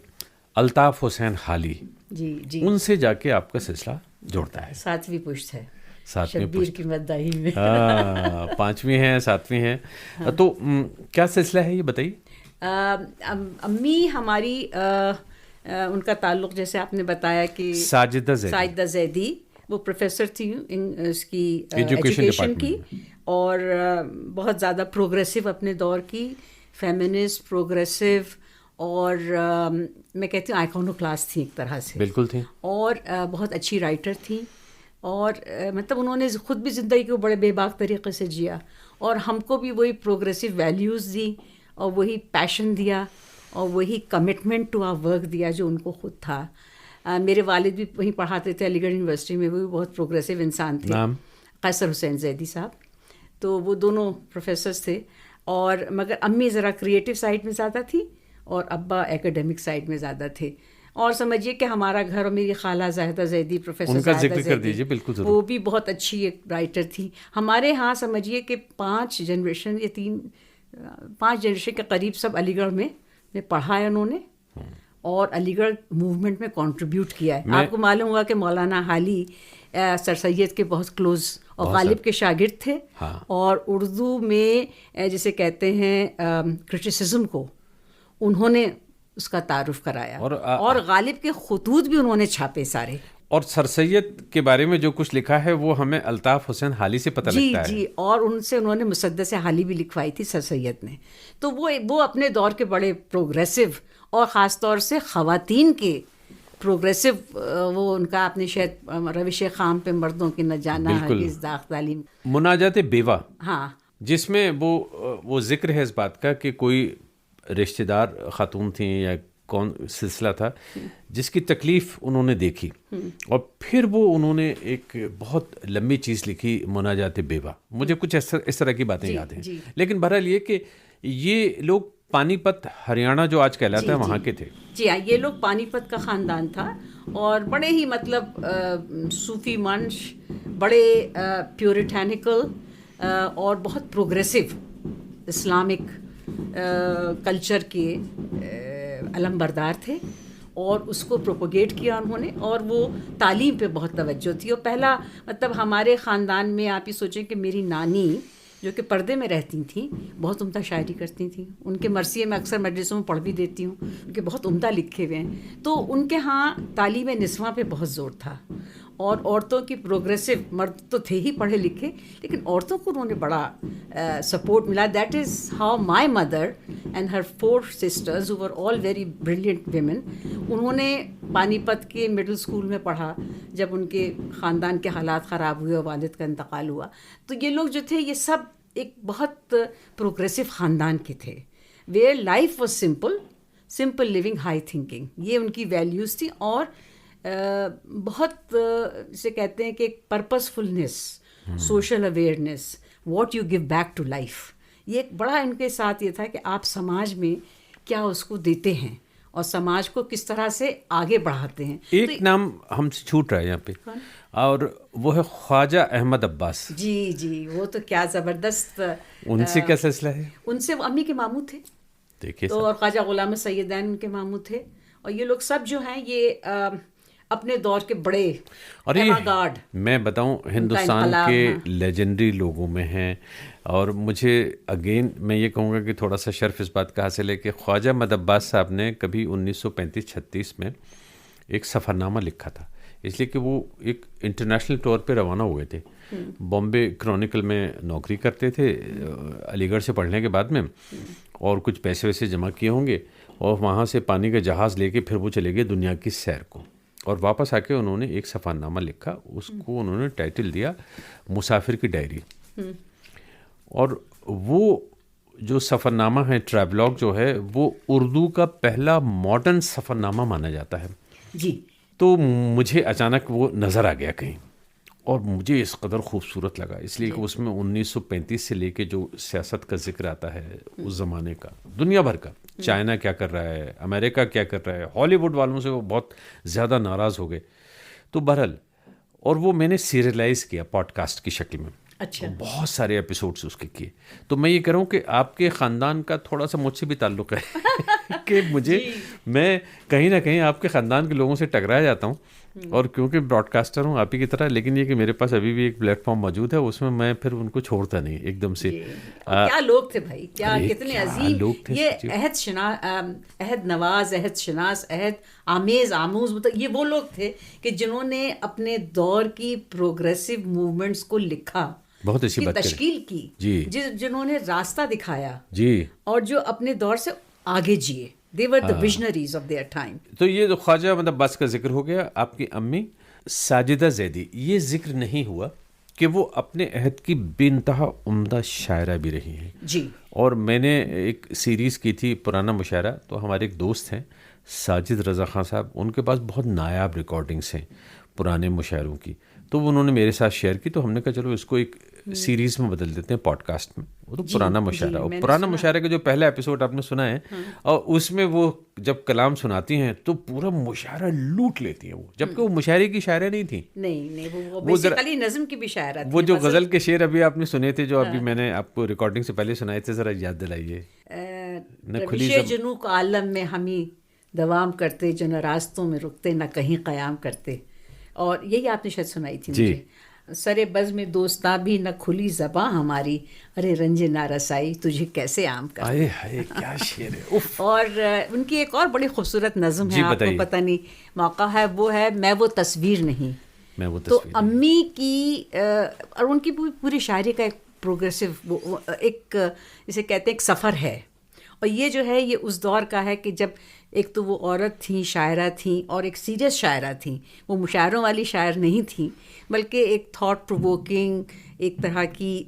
الطاف حسین حالی, جی ان سے جا کے آپ کا سلسلہ جوڑتا ہے. 7ویں پشت ہے شبیر کی مداحی میں. 5ویں ہیں 7ویں ہیں. تو کیا سلسلہ ہے یہ بتائیے. امی ہماری ان کا تعلق جیسے آپ نے بتایا کہ ساجدہ زیدی وہ پروفیسر تھی اس کی ایجوکیشن کی اور بہت زیادہ پروگریسو اپنے دور کی, فیمنسٹ پروگریسو اور میں کہتی ہوں آئیکونو کلاس تھی ایک طرح سے. بالکل تھی. اور بہت اچھی رائٹر تھی اور مطلب انہوں نے خود بھی زندگی کو بڑے بے باک طریقے سے جیا اور ہم کو بھی وہی پروگریسو ویلیوز دی اور وہی پیشن دیا اور وہی کمٹمنٹ ٹو آر ورک دیا جو ان کو خود تھا. میرے والد بھی وہیں پڑھاتے تھے علی گڑھ یونیورسٹی میں, وہ بھی بہت پروگریسو انسان تھے, قیصر حسین زیدی صاحب. تو وہ دونوں پروفیسرس تھے اور مگر امی ذرا کریٹیو سائڈ میں زیادہ تھی اور ابا ایکیڈمک سائڈ میں زیادہ تھے. اور سمجھیے کہ ہمارا گھر اور میری خالہ زاہدہ زیدی پروفیسر ذکر کر دیجیے. بالکل ضرور. وہ بھی بہت اچھی ایک رائٹر تھی. ہمارے ہاں سمجھیے کہ 5 جنریشن یا 5 جنریشن کے قریب سب علی گڑھ میں پڑھا ہے انہوں نے اور علی گڑھ موومنٹ میں کنٹریبیوٹ کیا ہے. آپ کو معلوم ہوا کہ مولانا حالی سر سید کے بہت کلوز اور غالب کے شاگرد تھے اور اردو میں جسے کہتے ہیں کرٹیسزم کو انہوں نے اس کا تعارف کرایا اور غالب کے خطوط بھی انہوں نے چھاپے سارے. اور سر سید کے بارے میں جو کچھ لکھا ہے وہ ہمیں الطاف حسین حالی سے پتہ لگتا ہے. جی اور ان سے انہوں نے مسدس حالی بھی لکھوائی تھی سر سید نے. تو وہ اپنے دور کے بڑے پروگریسو اور خاص طور سے خواتین کے پروگریسو وہ ان کا آپ نے شاید روش خام پہ مردوں کی نہ جانا ہرگز داغ تعلیم مناجات بیوہ, ہاں, جس میں وہ ذکر ہے اس بات کا کہ کوئی رشتہ دار خاتون تھیں یا کون سلسلہ تھا جس کی تکلیف انہوں نے دیکھی اور پھر وہ انہوں نے ایک بہت لمبی چیز لکھی مناجات بیوہ. مجھے کچھ اس طرح کی باتیں یاد ہیں. لیکن بہرحال یہ کہ یہ لوگ پانی پت ہریانہ جو آج کہلاتا ہے وہاں کے تھے. جی ہاں, یہ لوگ پانی پت کا خاندان تھا اور بڑے ہی مطلب صوفی منش, بڑے پیوریٹینیکل اور بہت پروگریسو اسلامک کلچر کے علم بردار تھے اور اس کو پروپوگیٹ کیا انہوں نے. اور وہ تعلیم پہ بہت توجہ تھی. اور پہلا مطلب ہمارے خاندان میں آپ یہ سوچیں کہ میری نانی جو کہ پردے میں رہتی تھیں بہت عمدہ شاعری کرتی تھیں. ان کے مرثیے میں اکثر مجلسوں میں پڑھ بھی دیتی ہوں کہ بہت عمدہ لکھے ہوئے ہیں. تو ان کے ہاں تعلیم نسواں پہ بہت زور تھا اور عورتوں کی پروگریسو، مرد تو تھے ہی پڑھے لکھے لیکن عورتوں کو انہوں نے بڑا سپورٹ ملا. That is how my mother and Hare 4 sisters who were all very brilliant women. انہوں نے پانی پت کے مڈل اسکول میں پڑھا جب ان کے خاندان کے حالات خراب ہوئے اور والد کا انتقال ہوا. تو یہ لوگ جو تھے یہ سب ایک بہت پروگریسو خاندان کے تھے. Where life was simple living, high thinking, یہ ان کی ویلیوز تھی. اور بہت اسے کہتے ہیں کہ ایک purposefulness, social awareness, what you give back to life. یہ ایک بڑا ان کے ساتھ یہ تھا کہ آپ سماج میں کیا اس کو دیتے ہیں اور سماج کو کس طرح سے آگے بڑھاتے ہیں. ایک نام ہم سے چھوٹ رہا ہے یہاں پہ اور وہ ہے خواجہ احمد عباس. جی وہ تو کیا زبردست. ان سے کیا سلسلہ ہے؟ ان سے امی کے ماموں تھے دیکھیے تو، اور خواجہ غلام سیدین ان کے ماموں تھے. اور یہ لوگ سب جو ہیں یہ اپنے دور کے بڑے ایوانگارڈ، میں بتاؤں ہندوستان کے لیجنڈری لوگوں میں ہیں. اور مجھے اگین میں یہ کہوں گا کہ تھوڑا سا شرف اس بات کا حاصل ہے کہ خواجہ احمد عباس صاحب نے کبھی 1935-36 میں ایک سفر نامہ لکھا تھا، اس لیے کہ وہ ایک انٹرنیشنل طور پہ روانہ ہوئے تھے. بامبے کرونیکل میں نوکری کرتے تھے علی گڑھ سے پڑھنے کے بعد میں، اور کچھ پیسے ویسے جمع کیے ہوں گے اور وہاں سے پانی کا جہاز لے کے پھر وہ چلے گئے دنیا کی سیر کو. اور واپس آ کے انہوں نے ایک سفر نامہ لکھا، اس کو انہوں نے ٹائٹل دیا مسافر کی ڈائری. اور وہ جو سفر نامہ ہے، ٹریولاگ جو ہے، وہ اردو کا پہلا ماڈرن سفر نامہ مانا جاتا ہے. جی تو مجھے اچانک وہ نظر آ گیا کہیں اور مجھے اس قدر خوبصورت لگا، اس لیے کہ اس میں 1935 سے لے کے جو سیاست کا ذکر آتا ہے اس زمانے کا، دنیا بھر کا، چائنا کیا کر رہا ہے، امریکہ کیا کر رہا ہے، ہالی ووڈ والوں سے وہ بہت زیادہ ناراض ہو گئے. تو بہرحال اور وہ میں نے سیریلائز کیا پوڈ کاسٹ کی شکل میں. اچھا، بہت سارے ایپیسوڈز اس کے کیے. تو میں یہ کہہ رہا ہوں کہ آپ کے خاندان کا تھوڑا سا مجھ سے بھی تعلق ہے کہ مجھے میں کہیں نہ کہیں آپ کے خاندان کے لوگوں سے ٹکرایا جاتا ہوں. اور کیونکہ براڈ کاسٹر ہوں آپ ہی کی طرح، لیکن یہ کہ میرے پاس ابھی بھی ایک پلیٹ فارم موجود ہے، اس میں میں پھر ان کو چھوڑتا نہیں ایک دم سے. کیا لوگ تھے بھائی، کیا کتنے عظیم لوگ تھے. یہ عہد نواز، عہد شناس، عہد آمیز، یہ وہ لوگ تھے کہ جنہوں نے اپنے دور کی پروگریسو موومنٹس کو لکھا، بہت اچھی بات تشکیل کی، جنہوں نے راستہ دکھایا جی، اور جو اپنے دور سے آگے جیے. They were the visionaries of their time. تو یہ جو خواجہ احمد عباس کا ذکر ہو گیا. آپ کی امی ساجدہ زیدی، یہ ذکر نہیں ہوا کہ وہ اپنے عہد کی بے انتہا عمدہ شاعرہ بھی رہی ہیں. جی، اور میں نے ایک سیریز کی تھی پرانا مشاعرہ، تو ہمارے ایک دوست ہیں ساجد رضا خان صاحب، ان کے پاس بہت نایاب ریکارڈنگس ہیں پرانے مشاعروں کی. تو انہوں نے میرے ساتھ شیئر کی، تو ہم نے کہا چلو اس کو ایک سیریز میں بدل دیتے ہیں پوڈ کاسٹ میں. وہ تو پرانا مشاعرہ، اور پرانا مشاعرے کا جو پہلا ایپیسوڈ آپ نے سنا ہے، اور اس میں وہ جب کلام سناتی ہیں تو پورا مشاعرہ لوٹ لیتی ہیں وہ، جبکہ وہ مشاعرے کی شاعریں نہیں تھیں. نہیں، وہ بیسیکلی نظم کی بھی شاعرہ تھی. وہ جو غزل کے شعر ابھی آپ نے سنے تھے، جو ابھی میں نے آپ کو ریکارڈنگ سے پہلے سنائے تھے، ذرا یاد دلائیے. جنوں کو عالم میں ہمیں دوام کرتے، جو نہ راستوں میں رکتے نہ کہیں قیام کرتے. اور یہی آپ نے شاید سنائی تھی مجھے. سرے بز میں دوستاں بھی نہ کھلی زباں ہماری، ارے رنج نہ رسائی تجھے کیسے عام کر. کیا شعر ہے. اور ان کی ایک اور بڑی خوبصورت نظم ہے، آپ کو پتہ نہیں موقع ہے، وہ ہے میں وہ تصویر نہیں. تو امی کی اور ان کی پوری شاعری کا ایک پروگریسو ایک جسے کہتے ہیں ایک سفر ہے. اور یہ جو ہے یہ اس دور کا ہے کہ جب ایک تو وہ عورت تھیں، شاعرہ تھیں، اور ایک سیریس شاعرہ تھیں. وہ مشاعروں والی شاعر نہیں تھیں، بلکہ ایک تھاٹ پرووکنگ، ایک طرح کی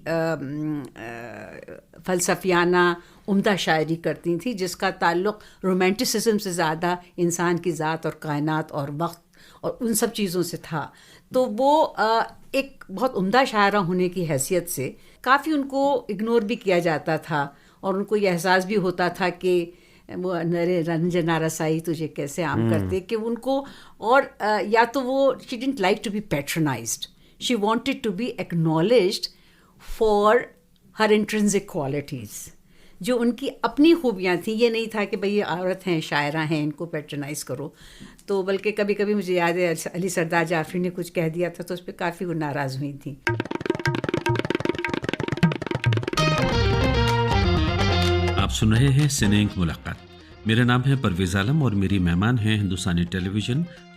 فلسفیانہ عمدہ شاعری کرتی تھیں، جس کا تعلق رومانٹسزم سے زیادہ انسان کی ذات اور کائنات اور وقت اور ان سب چیزوں سے تھا. تو وہ ایک بہت عمدہ شاعرہ ہونے کی حیثیت سے کافی ان کو اگنور بھی کیا جاتا تھا، اور ان کو یہ احساس بھی ہوتا تھا کہ وہ رنج نہ رسائی تجھے کیسے عام کرتے، کہ ان کو اور یا تو وہ she didn't like to be patronised, she wanted to be acknowledged for her intrinsic qualities, جو ان کی اپنی خوبیاں تھیں. یہ نہیں تھا کہ بھئی یہ عورت ہیں، شاعرہ ہیں، ان کو پیٹرنائز کرو. تو بلکہ کبھی کبھی مجھے یاد ہے علی سردار جعفری نے کچھ کہہ دیا تھا تو اس پہ کافی وہ ناراض ہوئی تھیں. آپ سن رہے ہیں سنینک ملاقات. میرا نام ہے پرویز عالم اور میری مہمان ہیں ہندوستانی ٹیلی vision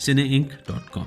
cineinc.com।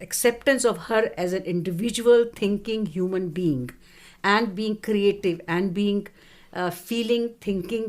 acceptance of her as an individual thinking human being and being creative and being feeling thinking,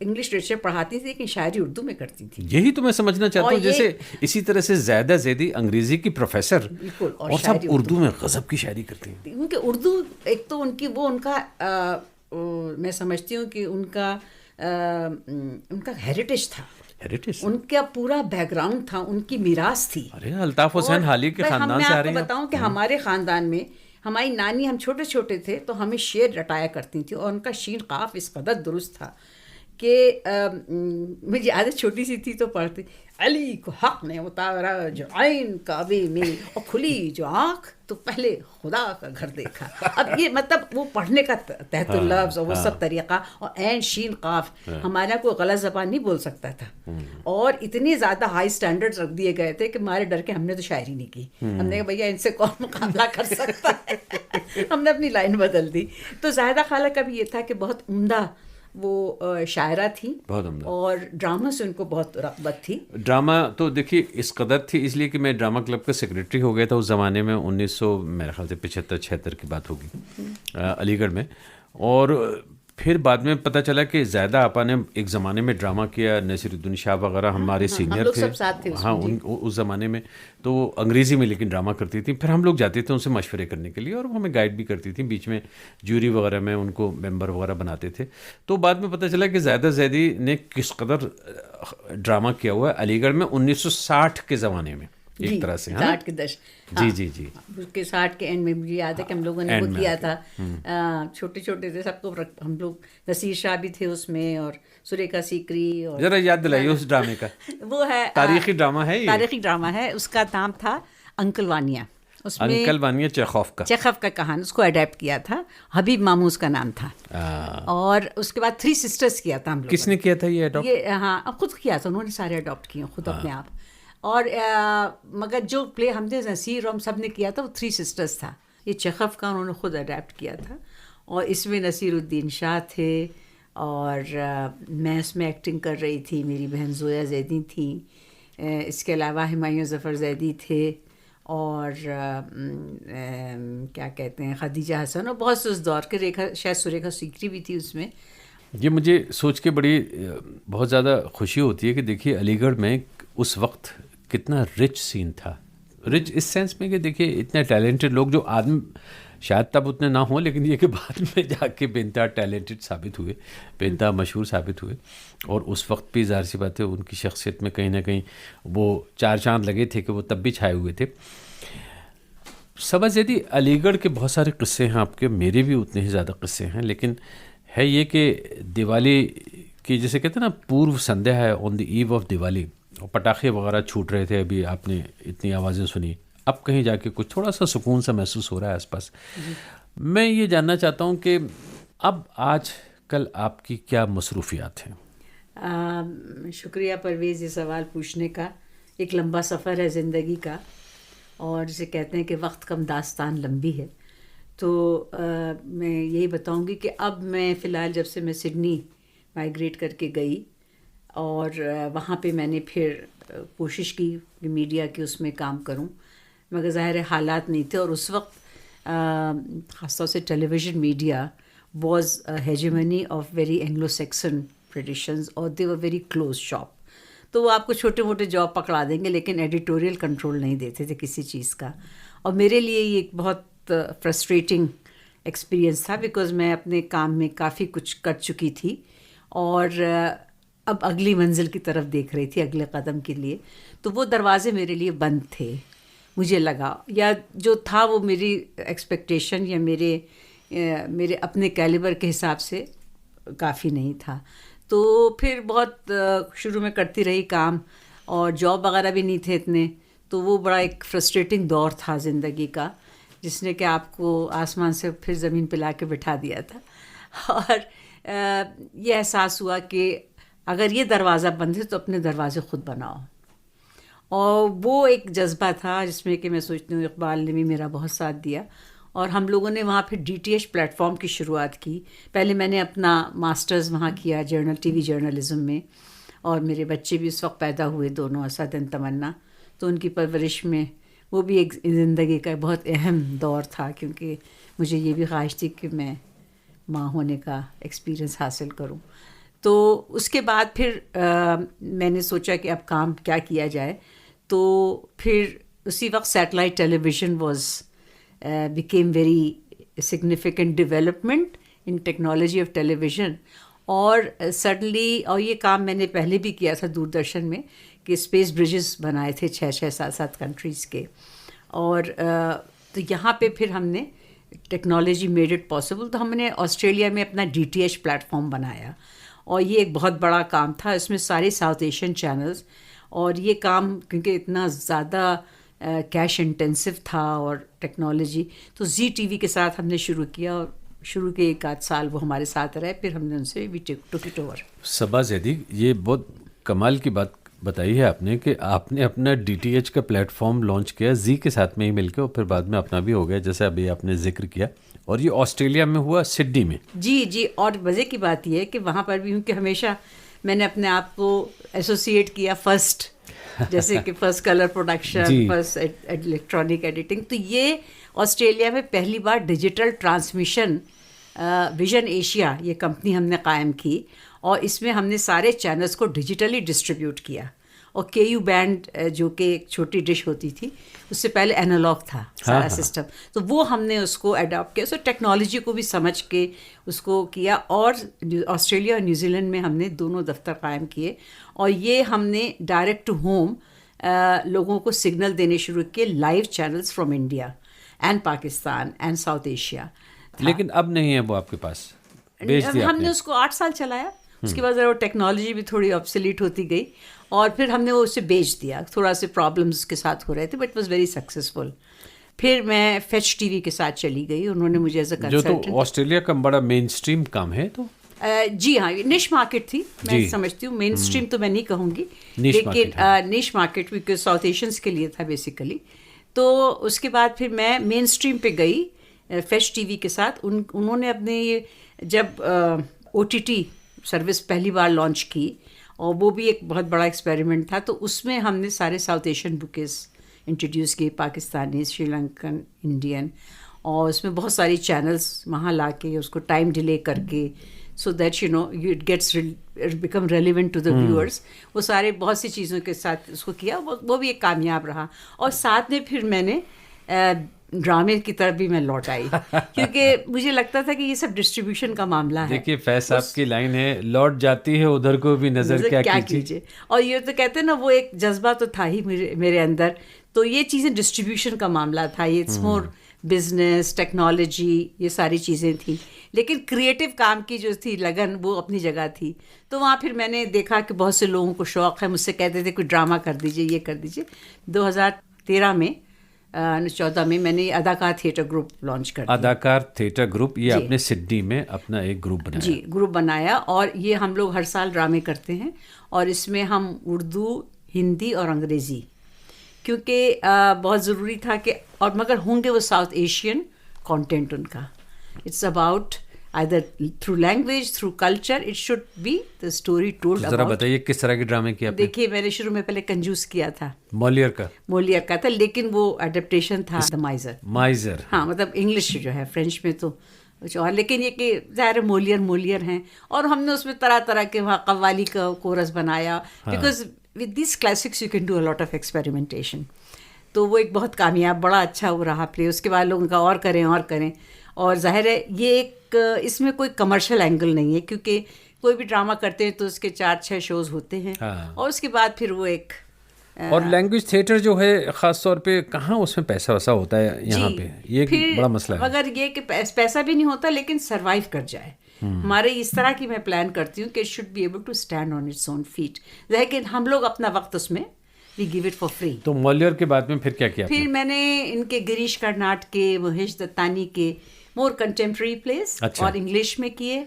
English literature پڑھاتی تھی لیکن شاعری اردو میں کرتی تھی. یہی تو میں سمجھنا چاہتا ہوں, جیسے اسی طرح سے زیادہ زیدی انگریزی کی پروفیسر اور سب اردو میں غضب کی شاعری کرتی ہیں. کیونکہ اردو ایک تو ان کی وہ ان کا میں سمجھتی ہوں کہ ان کا ہیریٹیج تھا, ان کا پورا بیک گراؤنڈ تھا, ان کی میراث تھی. ارے الطاف حسین حالی کے خاندان سے آ رہی ہیں. میں آپ کو بتاؤں کہ ہمارے خاندان میں ہماری نانی, ہم چھوٹے چھوٹے تھے تو ہمیں شعر رٹایا کرتی تھی, اور ان کا شین قاف اس قدر درست تھا کہ مجھے عادت چھوٹی سی تھی تو پڑھتی, علی کو حق نے اتارا جو عین کعبے میں, اور کھلی جو آنکھ تو پہلے خدا کا گھر دیکھا. اب یہ مطلب وہ پڑھنے کا تحت اللفظ اور وہ سب طریقہ, اور عین شین قاف, ہمارا کوئی غلط زبان نہیں بول سکتا تھا. اور اتنے زیادہ ہائی سٹینڈرڈ رکھ دیے گئے تھے کہ ہمارے ڈر کے ہم نے تو شاعری نہیں کی. ہم نے کہا بھیا ان سے کون مقابلہ کر سکتا ہے, ہم نے اپنی لائن بدل دی. تو زاہدہ خالہ کا بھی یہ تھا کہ بہت عمدہ وہ شاعرہ تھی, اور ڈرامہ سے ان کو بہت رغبت تھی. ڈرامہ تو دیکھیے اس قدر تھی, اس لیے کہ میں ڈرامہ کلب کا سیکریٹری ہو گیا تھا اس زمانے میں, 1900 میرے خیال سے 75-76 کی بات ہوگی علی گڑھ میں. اور پھر بعد میں پتہ چلا کہ زیادہ آپا نے ایک زمانے میں ڈرامہ کیا, نصیر الدین شاہ وغیرہ ہمارے سینئر تھے. ہاں اس زمانے میں تو وہ انگریزی میں لیکن ڈرامہ کرتی تھی. پھر ہم لوگ جاتے تھے ان سے مشورے کرنے کے لیے, اور وہ ہمیں گائیڈ بھی کرتی تھیں, بیچ میں جوری وغیرہ میں ان کو ممبر وغیرہ بناتے تھے. تو بعد میں پتہ چلا کہ زیادہ زیدی نے کس قدر ڈرامہ کیا ہوا ہے علی گڑھ میں 1960 کے زمانے میں, ایک طرح سے 60 کے دشک. جی 60 کے اینڈ میں مجھے یاد ہے کہ ہم لوگوں نے وہ کیا تھا, چھوٹے چھوٹے تھے سب کو, ہم لوگ نصیر شاہ بھی تھے اس میں, اور سریخا سیکری, اور ذرا یاد دلائیے اس ڈرامے کا. وہ ہے تاریخی ڈرامہ ہے, تاریخی ڈرامہ ہے, اس کا نام تھا انکل وانیا. اس میں انکل وانیا چیخوف کا کہانی, اس کو اڈیپٹ کیا تھا, حبیب ماموں اس کا نام تھا. اور اس کے بعد 3 سسٹرز کیا تھا ہم لوگ. کس نے کیا تھا یہ اڈاپٹ؟ یہ ہاں خود کیا تھا, انہوں نے سارے اڈاپٹ کیے خود اپنے آپ. اور مگر جو پلے ہم نے نصیر اور ہم سب نے کیا تھا وہ 3 سسٹرز تھا. یہ چیخوف کا انہوں نے خود اڈیپٹ کیا تھا, اور اس میں نصیر الدین شاہ تھے, اور میں اس میں ایکٹنگ کر رہی تھی, میری بہن زویا زیدی تھیں, اس کے علاوہ ہمایوں ظفر زیدی تھے, اور کیا کہتے ہیں خدیجہ حسن, اور بہت سے اس دور کے, شاید سریخا سیکری بھی تھی اس میں. یہ مجھے سوچ کے بڑی بہت زیادہ خوشی ہوتی ہے کہ دیکھیے علی گڑھ میں اس وقت کتنا رچ سین تھا. رچ اس سینس میں کہ دیکھیے اتنے ٹیلنٹڈ لوگ, جو آدمی شاید تب اتنے نہ ہوں, لیکن یہ کہ بعد میں جا کے بے انتہا ٹیلنٹڈ ثابت ہوئے, بے انتہا مشہور ثابت ہوئے. اور اس وقت بھی ظاہر سی بات ہے ان کی شخصیت میں کہیں نہ کہیں وہ 4 چاند لگے تھے کہ وہ تب بھی چھائے ہوئے تھے. سبا زیدی علی گڑھ کے بہت سارے قصے ہیں آپ کے, میرے بھی اتنے ہی زیادہ قصے ہیں, لیکن ہے یہ کہ دیوالی کی جیسے کہتے ہیں نا پورو سندھیا ہے, آن دی ایو آف دیوالی, اور پٹاخے وغیرہ چھوٹ رہے تھے, ابھی آپ نے اتنی آوازیں سنی, اب کہیں جا کے کچھ تھوڑا سا سکون سا محسوس ہو رہا ہے آس پاس. میں یہ جاننا چاہتا ہوں کہ اب آج کل آپ کی کیا مصروفیات ہیں؟ شکریہ پرویز یہ سوال پوچھنے کا. ایک لمبا سفر ہے زندگی کا, اور جسے کہتے ہیں کہ وقت کم داستان لمبی ہے. تو میں یہی بتاؤں گی کہ اب میں فی الحال جب سے میں سڈنی مائیگریٹ کر کے گئی, اور وہاں پہ میں نے پھر کوشش کی کہ میڈیا کی اس میں کام کروں, مگر ظاہر حالات نہیں تھے. اور اس وقت خاص طور سے television media was hegemony of very Anglo Saxon traditions, اور they were very close shop. تو وہ آپ کو چھوٹے موٹے جاب پکڑا دیں گے, لیکن ایڈیٹوریل کنٹرول نہیں دیتے تھے کسی چیز کا. اور میرے لیے یہ ایک بہت فرسٹریٹنگ ایکسپیرئنس تھا, بیکاز میں اپنے کام میں کافی کچھ کر چکی تھی, اور اب اگلی منزل کی طرف دیکھ رہی تھی, اگلے قدم کے لیے. تو وہ دروازے میرے لیے بند تھے, مجھے لگا, یا جو تھا وہ میری ایکسپیکٹیشن یا میرے اپنے کیلیبر کے حساب سے کافی نہیں تھا. تو پھر بہت شروع میں کرتی رہی کام, اور جاب وغیرہ بھی نہیں تھے اتنے. تو وہ بڑا ایک فرسٹریٹنگ دور تھا زندگی کا, جس نے کہ آپ کو آسمان سے پھر زمین پہ لا کے بٹھا دیا تھا. اور یہ احساس ہوا کہ اگر یہ دروازہ بند ہے تو اپنے دروازے خود بناؤ. اور وہ ایک جذبہ تھا جس میں کہ میں سوچتی ہوں اقبال نے بھی میرا بہت ساتھ دیا. اور ہم لوگوں نے وہاں پھر DTH پلیٹ فارم کی شروعات کی. پہلے میں نے اپنا ماسٹرز وہاں کیا ٹی وی جرنلزم میں, اور میرے بچے بھی اس وقت پیدا ہوئے دونوں, اسد اور تمنا. تو ان کی پرورش میں وہ بھی ایک زندگی کا بہت اہم دور تھا, کیونکہ مجھے یہ بھی خواہش تھی کہ میں ماں ہونے کا ایکسپیرئنس حاصل کروں. تو اس کے بعد پھر میں نے سوچا کہ اب کام کیا کیا جائے. تو پھر اسی وقت satellite television became very significant development in technology of television. اور سڈنلی، اور یہ کام میں نے پہلے بھی کیا تھا دوردرشن میں، کہ اسپیس بریجز بنائے تھے 6-7 کنٹریز کے. اور تو یہاں پہ پھر ہم نے ٹیکنالوجی میڈ اٹ پاسبل. تو ہم نے آسٹریلیا میں اپنا DTH پلیٹفارم بنایا، اور یہ ایک بہت بڑا کام تھا. اس میں سارے ساؤتھ ایشین چینلز، اور یہ کام کیونکہ اتنا زیادہ کیش انٹینسو تھا اور ٹیکنالوجی، تو ZTV کے ساتھ ہم نے شروع کیا، اور شروع کے 1 سال وہ ہمارے ساتھ رہے. پھر ہم نے ان سے وی ٹوک اٹ اوور. صبا زیدی، یہ بہت کمال کی بات بتائی ہے آپ نے کہ آپ نے اپنا DTH کا پلیٹ فارم لانچ کیا زی کے ساتھ میں ہی مل کے، اور پھر بعد میں اپنا بھی ہو گیا جیسے ابھی آپ نے ذکر کیا. اور یہ آسٹریلیا میں ہوا، سڈنی میں. جی. اور مزے کی بات یہ ہے کہ وہاں پر بھی ہوں کہ ہمیشہ میں نے اپنے آپ کو ایسوسیٹ کیا فرسٹ، جیسے کہ first colour production, first electronic editing. تو یہ آسٹریلیا میں پہلی بار ڈیجیٹل ٹرانسمیشن ویژن ایشیا یہ کمپنی ہم نے قائم کی، اور اس میں ہم نے سارے چینلز کو ڈیجیٹلی ڈسٹریبیوٹ کیا. اور KU بینڈ جو کہ ایک چھوٹی ڈش ہوتی تھی، اس سے پہلے اینالاگ تھا سارا سسٹم، تو وہ ہم نے اس کو اڈاپٹ کیا. سو ٹیکنالوجی کو بھی سمجھ کے اس کو کیا. اور آسٹریلیا اور نیوزی لینڈ میں ہم نے دونوں دفتر قائم کیے، اور یہ ہم نے ڈائریکٹ ٹو ہوم لوگوں کو سگنل دینے شروع کیے، live channels from India and Pakistan and south Asia. لیکن اب نہیں ہے وہ آپ کے پاس، ہم نے اس کو 8 سال چلایا. اس کے بعد ذرا ٹیکنالوجی بھی تھوڑی آبسلیٹ ہوتی گئی، اور پھر ہم نے وہ اسے بیچ دیا. تھوڑا سے پرابلمس کے ساتھ ہو رہے تھے، بٹ واز ویری سکسیزفل. پھر میں فیچ TV کے ساتھ چلی گئی. انہوں نے مجھے ایز اے کنسلٹنٹ، جو تو آسٹریلیا کا بڑا مین اسٹریم کام ہے. تو جی ہاں، نش مارکیٹ تھی، میں سمجھتی ہوں. مین اسٹریم تو میں نہیں کہوں گی، لیکن نش مارکیٹ بیکاز ساؤتھ ایشینس کے لیے تھا بیسیکلی. تو اس کے بعد پھر میں مین اسٹریم پہ گئی فیچ TV کے ساتھ. انہوں نے اپنے یہ جب OTT سروس پہلی بار لانچ کی، اور وہ بھی ایک بہت بڑا ایکسپیریمنٹ تھا. تو اس میں ہم نے سارے ساؤتھ ایشین بکیز انٹروڈیوس کیے، پاکستانی، سری لنکن، انڈین، اور اس میں بہت ساری چینلز وہاں لا کے اس کو ٹائم ڈیلے کر کے، so that it gets become relevant to the viewers. وہ سارے بہت سی چیزوں کے ساتھ اس کو کیا، وہ بھی ایک کامیاب رہا. اور ساتھ میں پھر میں نے ڈرامے کی طرف بھی میں لوٹ آئی، کیونکہ مجھے لگتا تھا کہ یہ سب ڈسٹریبیوشن کا معاملہ ہے. دیکھیے فیض صاحب کی لائن ہے، لوٹ جاتی ہے ادھر کو بھی نظر کیا کیجیے. اور یہ تو کہتے ہیں نا، وہ ایک جذبہ تو تھا ہی میرے اندر. تو یہ چیزیں ڈسٹریبیوشن کا معاملہ تھا، یہ اٹس مور بزنس، ٹیکنالوجی، یہ ساری چیزیں تھیں. لیکن کریٹو کام کی جو تھی لگن، وہ اپنی جگہ تھی. تو وہاں پھر میں نے دیکھا کہ بہت سے لوگوں کو شوق ہے، مجھ سے کہتے تھے کوئی ڈرامہ کر دیجیے، یہ کر دیجیے. 2013 میں 14 میں میں نے اداکار تھیٹر گروپ لانچ کر دیا. اداکار تھیٹر گروپ، یہ آپ نے سڈنی میں اپنا ایک گروپ بنایا؟ جی، گروپ بنایا. اور یہ ہم لوگ ہر سال ڈرامے کرتے ہیں، اور اس میں ہم اردو، ہندی اور انگریزی، کیونکہ بہت ضروری تھا کہ، اور مگر ہوں گے وہ ساؤتھ ایشین کانٹینٹ ان کا. It's about either through language, through culture, it should be the story told about. ذرا بتائیے کس طرح کے ڈرامے کیا آپ نے؟ دیکھیے میں نے شروع میں پہلے کنجوس کیا تھا، مولیئر کا تھا، لیکن وہ اڈیپٹیشن تھا دا مائزر. ہاں، مطلب انگلش جو ہے، فرینچ میں تو کچھ اور، لیکن یہ کہ ظاہر مولیئر ہیں. اور ہم نے اس میں طرح طرح کے وہاں قوالی کا کورس بنایا، because with these classics you can do a lot of experimentation. تو وہ ایک بہت کامیاب، بڑا اچھا وہ رہا پلے. اس کے بعد لوگوں کا اور کریں. اور ظاہر ہے یہ ایک، اس میں کوئی کمرشل اینگل نہیں ہے، کیونکہ کوئی بھی ڈرامہ کرتے ہیں تو اس کے 4-6 شوز ہوتے ہیں، اور اس کے بعد پھر وہ ایک. اور لینگویج تھیٹر جو ہے خاص طور پہ کہاں اس میں پیسہ ویسا ہوتا ہے یہاں پہ، یہ بڑا مسئلہ ہے. مگر یہ کہ پیسہ بھی نہیں ہوتا، لیکن سروائیو کر جائے. ہمارے اس طرح کی میں پلان کرتی ہوں کہ it should be able to stand on its own feet, لیکن ہم لوگ اپنا وقت اس میں we give it for free. تو مولیئر کے بعد میں پھر کیا کیا؟ پھر میں نے ان کے گریش کرناٹ کے، مہیش دتانی کے مور کنٹمپرری پلیز اور انگلش میں کیے.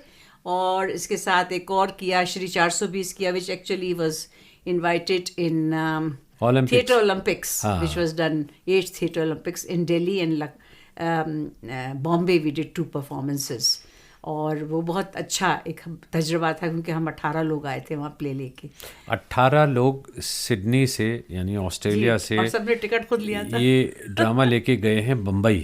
اور اس کے ساتھ ایک اور کیا، شری 420 کیا، which actually was invited in theatre Olympics, which was done 8th theatre Olympics in Delhi and Bombay. We did 2 performances, اور وہ بہت اچھا ایک تجربہ تھا، کیونکہ ہم 18 لوگ آئے تھے وہاں پلے لے کے. 18 لوگ سڈنی سے، یعنی آسٹریلیا سے، اور سب نے ٹکٹ خود لیا تھا. یہ ڈرامہ لے کے گئے ہیں بمبئی.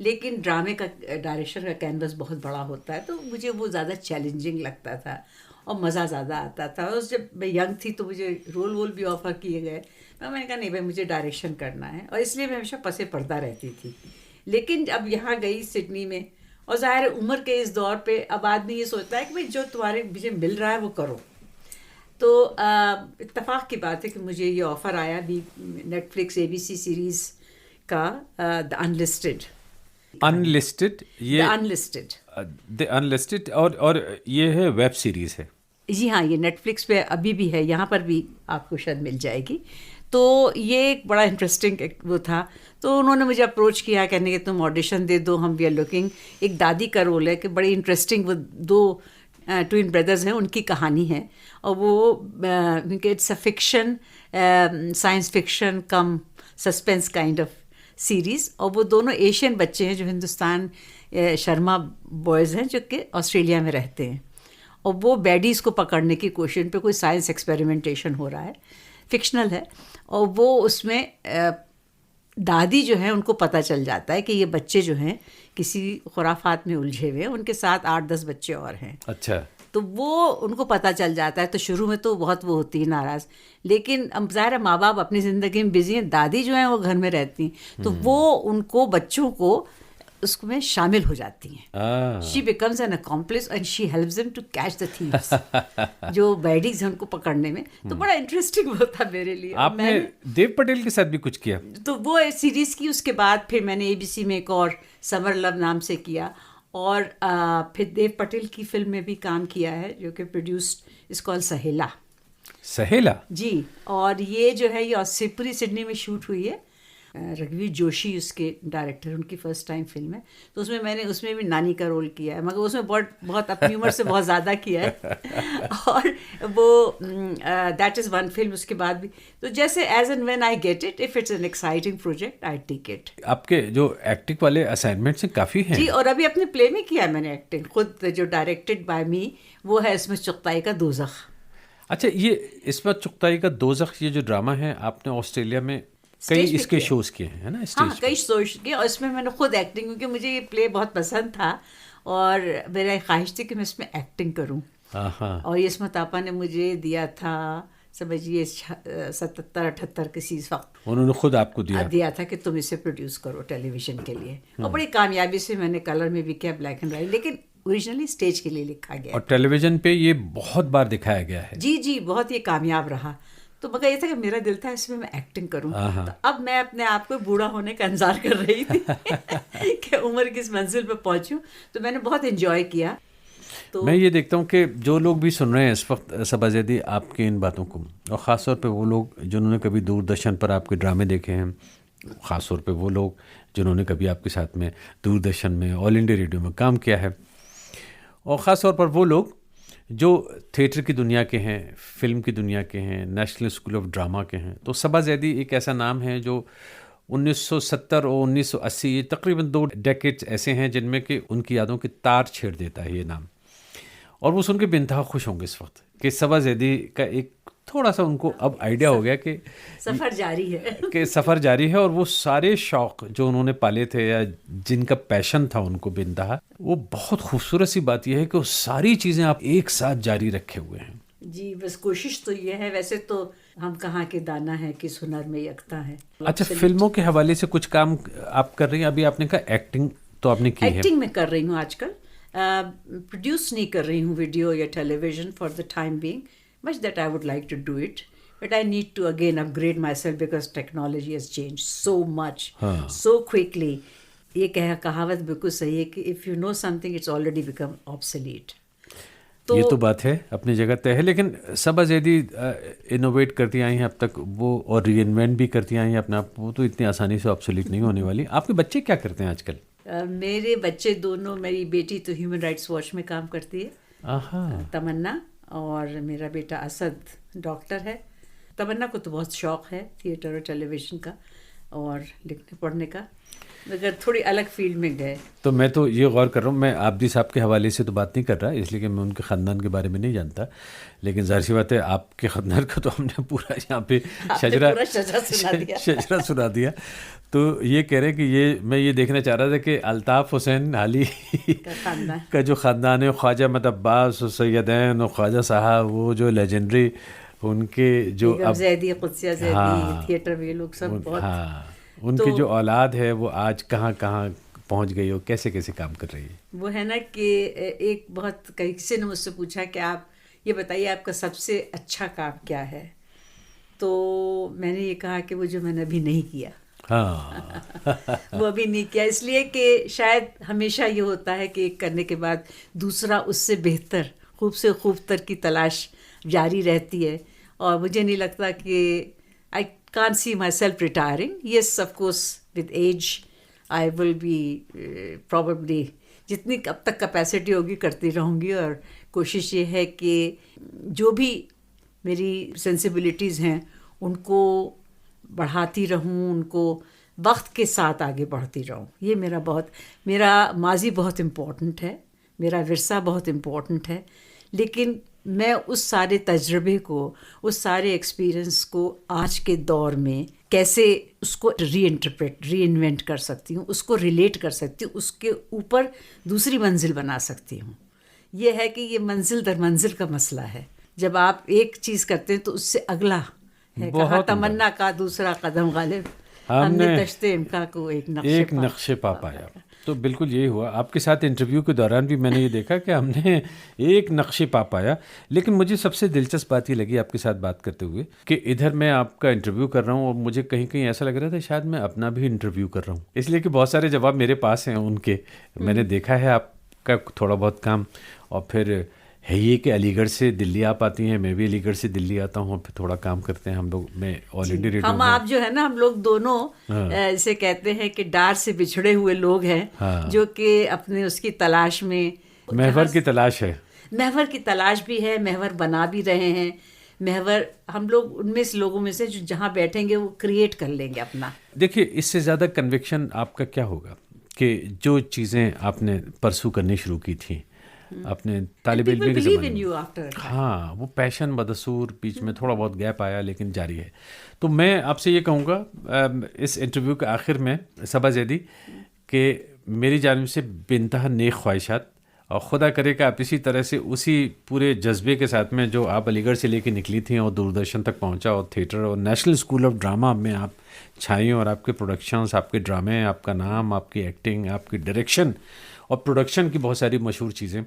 لیکن ڈرامے کا ڈائریکشن کا کینوس بہت بڑا ہوتا ہے تو مجھے وہ زیادہ چیلنجنگ لگتا تھا اور مزہ زیادہ آتا تھا. اور جب میں ینگ تھی تو مجھے رول بھی آفر کیے گئے. میں نے کہا نہیں بھائی مجھے ڈائریکشن کرنا ہے, اور اس لیے میں ہمیشہ پس پردہ رہتی تھی. لیکن اب یہاں گئی سڈنی میں, اور ظاہر عمر کے اس دور پہ اب آدمی یہ سوچتا ہے کہ بھائی جو تمہارے مجھے مل رہا ہے وہ کرو. تو اتفاق کی بات ہے کہ مجھے یہ آفر آیا بھی نیٹ فلکس ABC سیریز کا دا انلسٹڈ. اور یہ ہے ویب سیریز ہے. جی ہاں, یہ نیٹ فلکس پہ ابھی بھی ہے, یہاں پر بھی آپ کو شاید مل جائے گی. تو یہ ایک بڑا انٹرسٹنگ وہ تھا. تو انہوں نے مجھے اپروچ کیا کہنے کہ تم آڈیشن دے دو, ہم وی آر لوکنگ. ایک دادی کا رول ہے کہ بڑی انٹرسٹنگ, وہ 2 ٹوئن بردرز ہیں, ان کی کہانی ہے, اور وہ it's a fiction, science fiction cum suspense kind of series. اور وہ دونوں ایشین بچے ہیں جو ہندوستان شرما بوائز ہیں جو کہ آسٹریلیا میں رہتے ہیں, اور وہ بیڈیز کو پکڑنے کی کوشش پہ کوئی سائنس ایکسپیریمنٹیشن ہو رہا ہے, فکشنل ہے. اور وہ اس میں دادی جو ہیں ان کو پتہ چل جاتا ہے کہ یہ بچے جو ہیں کسی خرافات میں الجھے ہوئے ہیں, ان کے ساتھ 8-10 بچے اور ہیں. اچھا. تو وہ ان کو پتہ چل جاتا ہے. تو شروع میں تو بہت وہ ہوتی ہے ناراض, لیکن اب ظاہر ماں باپ اپنی زندگی میں بزی ہیں, دادی جو ہیں وہ گھر میں رہتی ہیں, تو وہ ان کو بچوں کو اس میں شامل ہو جاتی ہیں. She becomes an accomplice and she helps them to catch the thieves, جو بیڈیز ہیں ان کو پکڑنے میں. تو بڑا انٹرسٹنگ ہوتا میرے لیے. آپ نے دیو پٹیل کے ساتھ بھی کچھ کیا؟ تو وہ سیریز کی, اس کے بعد پھر میں نے ABC میں ایک اور سمر لو نام سے کیا, اور پھر دیو پٹیل کی فلم میں بھی کام کیا ہے جو کہ پروڈیوسڈ اس کال سہیلا. سہیلا؟ جی. اور یہ جو ہے یہ سپری سڈنی میں شوٹ ہوئی ہے. رگھویر جوشی اس کے ڈائریکٹر, ان کی فرسٹ ٹائم فلم ہے. تو اس میں بھی نانی کا رول کیا ہے, مگر اس میں بہت اپنی عمر سے بہت زیادہ کیا ہے. اور وہ دیٹ از ون فلم. اس کے بعد بھی تو جیسے as and when I get it, if it's an exciting project I take it. آپ کے جو ایکٹنگ والے اسائنمنٹس ہیں کافی ہیں. جی, اور ابھی اپنے پلے میں کیا ہے میں نے ایکٹنگ خود, جو ڈائریکٹڈ بائی می, وہ ہے عصمت چغتائی کا دوزخ. اچھا, یہ عصمت چغتائی کا دوزخ, یہ جو ڈرامہ ہے آپ نے آسٹریلیا میں کئی اس کے شوز کیے ہیں نا؟ ہاں, کئی شوز کیے, اور اس میں میں نے خود ایکٹنگ, کیونکہ مجھے یہ پلے بہت پسند تھا اور میرا خواہش تھی کہ میں اس میں ایکٹنگ کروں. اور یہ عصمت آپا نے مجھے دیا تھا, سمجھیے 77-78 کسی وقت انہوں نے خود آپ کو دیا تھا کہ تم اسے پروڈیوس کرو ٹیلی ویژن کے لیے. اور بڑی کامیابی سے میں نے کلر میں بھی کیا, بلیک اینڈ وائٹ, لیکن اوریجنلی اسٹیج کے لیے لکھا گیا. اور ٹیلی ویژن پہ یہ بہت بار دکھایا گیا ہے. جی, بہت یہ کامیاب رہا. تو مگر یہ تھا کہ میرا دل تھا اس میں ایکٹنگ کروں. تو اب میں اپنے آپ کو بوڑھا ہونے کا انتظار کر رہی تھی کہ عمر کس منزل پہ پہنچوں. تو میں نے بہت انجوائے کیا. تو میں یہ دیکھتا ہوں کہ جو لوگ بھی سن رہے ہیں اس وقت صبا زیدی آپ کی ان باتوں کو, اور خاص طور پہ وہ لوگ جنہوں نے کبھی دوردرشن پر آپ کے ڈرامے دیکھے ہیں, خاص طور پہ وہ لوگ جنہوں نے کبھی آپ کے ساتھ میں دوردرشن میں, آل انڈیا ریڈیو میں کام کیا ہے, اور خاص طور پر وہ لوگ جو تھیٹر کی دنیا کے ہیں, فلم کی دنیا کے ہیں, نیشنل اسکول آف ڈرامہ کے ہیں. تو صبا زیدی ایک ایسا نام ہے جو 1970 اور 1980 یہ تقریباً 2 ڈیکیڈز ایسے ہیں جن میں کہ ان کی یادوں کے تار چھیڑ دیتا ہے یہ نام. اور وہ سن کے بے انتہا خوش ہوں گے اس وقت کہ صبا زیدی کا ایک تھوڑا سا ان کو اب آئیڈیا ہو گیا کہ سفر جاری ہے, کہ سفر جاری ہے. اور وہ سارے شوق جو انہوں نے پالے تھے یا جن کا پیشن تھا ان کو بے انتہا, وہ بہت خوبصورت سی بات یہ ہے کہ وہ ساری چیزیں آپ ایک ساتھ جاری رکھے ہوئے ہیں. جی, بس کوشش تو یہ ہے. ویسے تو ہم کہاں کے دانا ہے, کس ہنر میں یکتا ہے. اچھا, فلموں کے حوالے سے کچھ کام آپ کر رہی ہیں؟ ابھی آپ نے کہا ایکٹنگ تو آپ نے کی ہے. ایکٹنگ میں کر رہی ہوں آج کل, پروڈیوس نہیں کر رہی ہوں ویڈیو یا television for the time being, much that I would like to do it, but I need to again upgrade myself because technology has changed so much, so quickly. یہ کہاوت بالکل صحیح ہے کہ if you know something it's already become obsolete. یہ تو بات ہے, اپنی جگہ طے ہے. لیکن صبا زیدی انوویٹ کرتی آئی ہیں اب تک وہ, اور ری انوینٹ بھی کرتی آئی ہیں اپنے آپ کو, تو اتنی آسانی سے obsolete نہیں ہونے والی. آپ کے بچے کیا کرتے ہیں آج کل؟ میرے بچے دونوں, میری بیٹی تو ہیومن رائٹس واچ میں کام کرتی ہے, تمنا, اور میرا بیٹا اسد ڈاکٹر ہے. تمنا کو تو بہت شوق ہے تھیٹر اور ٹیلی ویژن کا, اور لکھنے پڑھنے کا، مگر تھوڑی الگ فیلڈ میں گئے. تو میں تو یہ غور کر رہا ہوں، میں آبدی صاحب کے حوالے سے تو بات نہیں کر رہا اس لیے کہ میں ان کے خاندان کے بارے میں نہیں جانتا، لیکن ظاہر سی بات ہے آپ کے خاندان کا تو ہم نے پورا یہاں پہ شجرہ سنا دیا. تو یہ کہہ رہے ہیں کہ میں یہ دیکھنا چاہ رہا تھا کہ الطاف حسین حالی کا جو خاندان ہے، خواجہ مد عباس و سیدین و خواجہ صاحب، وہ جو لیجنڈری ان کے جو زیدی، قدسیہ زیدی، تھیٹر میں لوگ سب بہت، ان کی جو اولاد ہے وہ آج کہاں کہاں پہنچ گئی ہو، کیسے کیسے کام کر رہی ہے. وہ ہے نا کہ ایک بہت کسی نے مجھ سے پوچھا کہ آپ یہ بتائیے آپ کا سب سے اچھا کام کیا ہے، تو میں نے یہ کہا کہ وہ جو میں نے ابھی نہیں کیا. وہ ابھی نہیں کیا، اس لیے کہ شاید ہمیشہ یہ ہوتا ہے کہ ایک کرنے کے بعد دوسرا اس سے بہتر، خوب سے خوب تر کی تلاش جاری رہتی ہے. اور مجھے نہیں لگتا کہ I can't see myself retiring. Yes, of course, with age, I will be probably جتنی اب تک کیپیسٹی ہوگی کرتی رہوں گی، اور کوشش یہ ہے کہ جو بھی میری سینسیبلٹیز ہیں ان کو بڑھاتی رہوں، ان کو وقت کے ساتھ آگے بڑھتی رہوں. یہ میرا ماضی بہت امپورٹنٹ ہے، میرا ورثہ بہت امپورٹنٹ ہے، لیکن میں اس سارے تجربے کو، اس سارے ایکسپیرئنس کو آج کے دور میں کیسے اس کو ری انوینٹ کر سکتی ہوں، اس کو ریلیٹ کر سکتی ہوں، اس کے اوپر دوسری منزل بنا سکتی ہوں. یہ ہے کہ یہ منزل در منزل کا مسئلہ ہے. جب آپ ایک چیز کرتے ہیں تو اس سے اگلا ہے، کہا تمنا کا دوسرا قدم غالب، ہم نے تشت امکا کو ایک نقشے پا پایا. تو بالکل یہی ہوا آپ کے ساتھ. انٹرویو کے دوران بھی میں نے یہ دیکھا کہ ہم نے ایک نقشے پا پایا. لیکن مجھے سب سے دلچسپ بات یہ لگی آپ کے ساتھ بات کرتے ہوئے کہ ادھر میں آپ کا انٹرویو کر رہا ہوں اور مجھے کہیں کہیں ایسا لگ رہا تھا شاید میں اپنا بھی انٹرویو کر رہا ہوں، اس لیے کہ بہت سارے جواب میرے پاس ہیں ان کے. میں نے دیکھا ہے آپ کا تھوڑا بہت کام، اور پھر ہے یہ کہ علی گڑھ سے دلی آپ آتی ہیں، میں بھی علی گڑھ سے دلی آتا ہوں، پھر تھوڑا کام کرتے ہیں ہم لوگ. میں آل انڈیا ریڈیو، ہم آپ جو ہے نا، ہم لوگ دونوں اسے کہتے ہیں کہ ڈار سے بچھڑے ہوئے لوگ ہیں، جو کہ اپنے اس کی تلاش میں، محور کی تلاش ہے، محور کی تلاش بھی ہے، محور بنا بھی رہے ہیں. محور ہم لوگ ان میں سے لوگوں میں سے جو جہاں بیٹھیں گے وہ کریٹ کر لیں گے اپنا. دیکھیے اس سے زیادہ کنوکشن آپ کا کیا ہوگا کہ جو چیزیں آپ نے پرسو کرنی شروع کی تھیں اپنے طالب علم کے زمانے میں، ہاں وہ پیشن بدسور، بیچ میں تھوڑا بہت گیپ آیا لیکن جاری ہے. تو میں آپ سے یہ کہوں گا اس انٹرویو کے آخر میں صبا زیدی کہ میری جانب سے بے انتہا نیک خواہشات، اور خدا کرے کہ آپ اسی طرح سے اسی پورے جذبے کے ساتھ میں جو آپ علی گڑھ سے لے کے نکلی تھیں اور دوردرشن تک پہنچا، اور تھیٹر اور نیشنل اسکول آف ڈرامہ میں آپ چھائیں، اور آپ کے پروڈکشنز، آپ کے ڈرامے، آپ کا نام، آپ کی ایکٹنگ، آپ کی ڈائریکشن اور پروڈکشن کی بہت ساری مشہور چیزیں،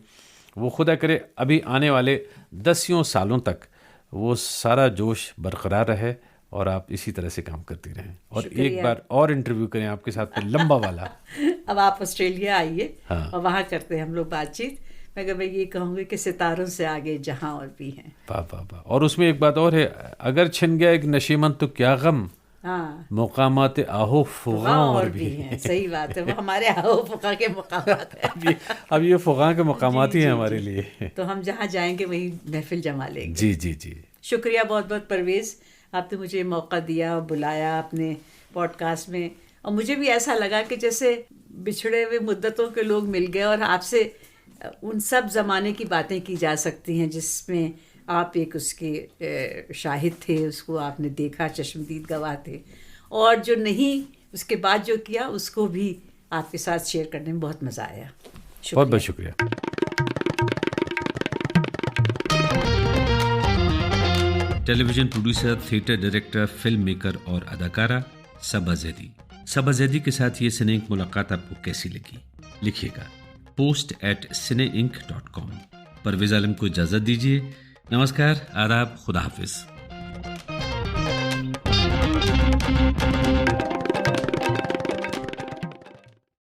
وہ خدا کرے ابھی آنے والے 10 سالوں تک وہ سارا جوش برقرار رہے اور آپ اسی طرح سے کام کرتی رہیں. اور ایک بار اور انٹرویو کریں آپ کے ساتھ پھر لمبا والا. اب آپ آسٹریلیا آئیے اور وہاں کرتے ہیں ہم لوگ بات چیت. مگر میں یہ کہوں گی کہ ستاروں سے آگے جہاں اور بھی ہیں. واہ واہ واہ. اور اس میں ایک بات اور ہے، اگر چھن گیا ایک نشیمن تو کیا غم، مقامات آہو فغاں اور بھی ہیں. صحیح بات ہے، وہ ہمارے آہو فغاں کے مقامات ہیں. اب یہ فغاں کے مقامات ہی ہیں ہمارے لیے. تو ہم جہاں جائیں گے وہی محفل جما لیں گے. جی جی جی. شکریہ بہت بہت پرویز، آپ نے مجھے موقع دیا اور بلایا اپنے پوڈ کاسٹ میں. اور مجھے بھی ایسا لگا کہ جیسے بچھڑے ہوئے مدتوں کے لوگ مل گئے اور آپ سے ان سب زمانے کی باتیں کی جا سکتی ہیں جس میں آپ ایک اس کے شاہد تھے، اس کو آپ نے دیکھا، چشمدید گواہ تھے، اور جو نہیں اس کے بعد جو کیا اس کو بھی آپ کے ساتھ شیئر کرنے میں بہت مزہ آیا. بہت بہت شکریہ. Television producer, theatre director, film maker اور اداکارہ صبا زیدی. صبا زیدی کے ساتھ یہ سنے انک ملاقات آپ کو کیسی لگی؟ لکھیے گا post@cineinc.com. پرویز عالم کو اجازت دیجیے. نمسکار، آداب، خدا حافظ.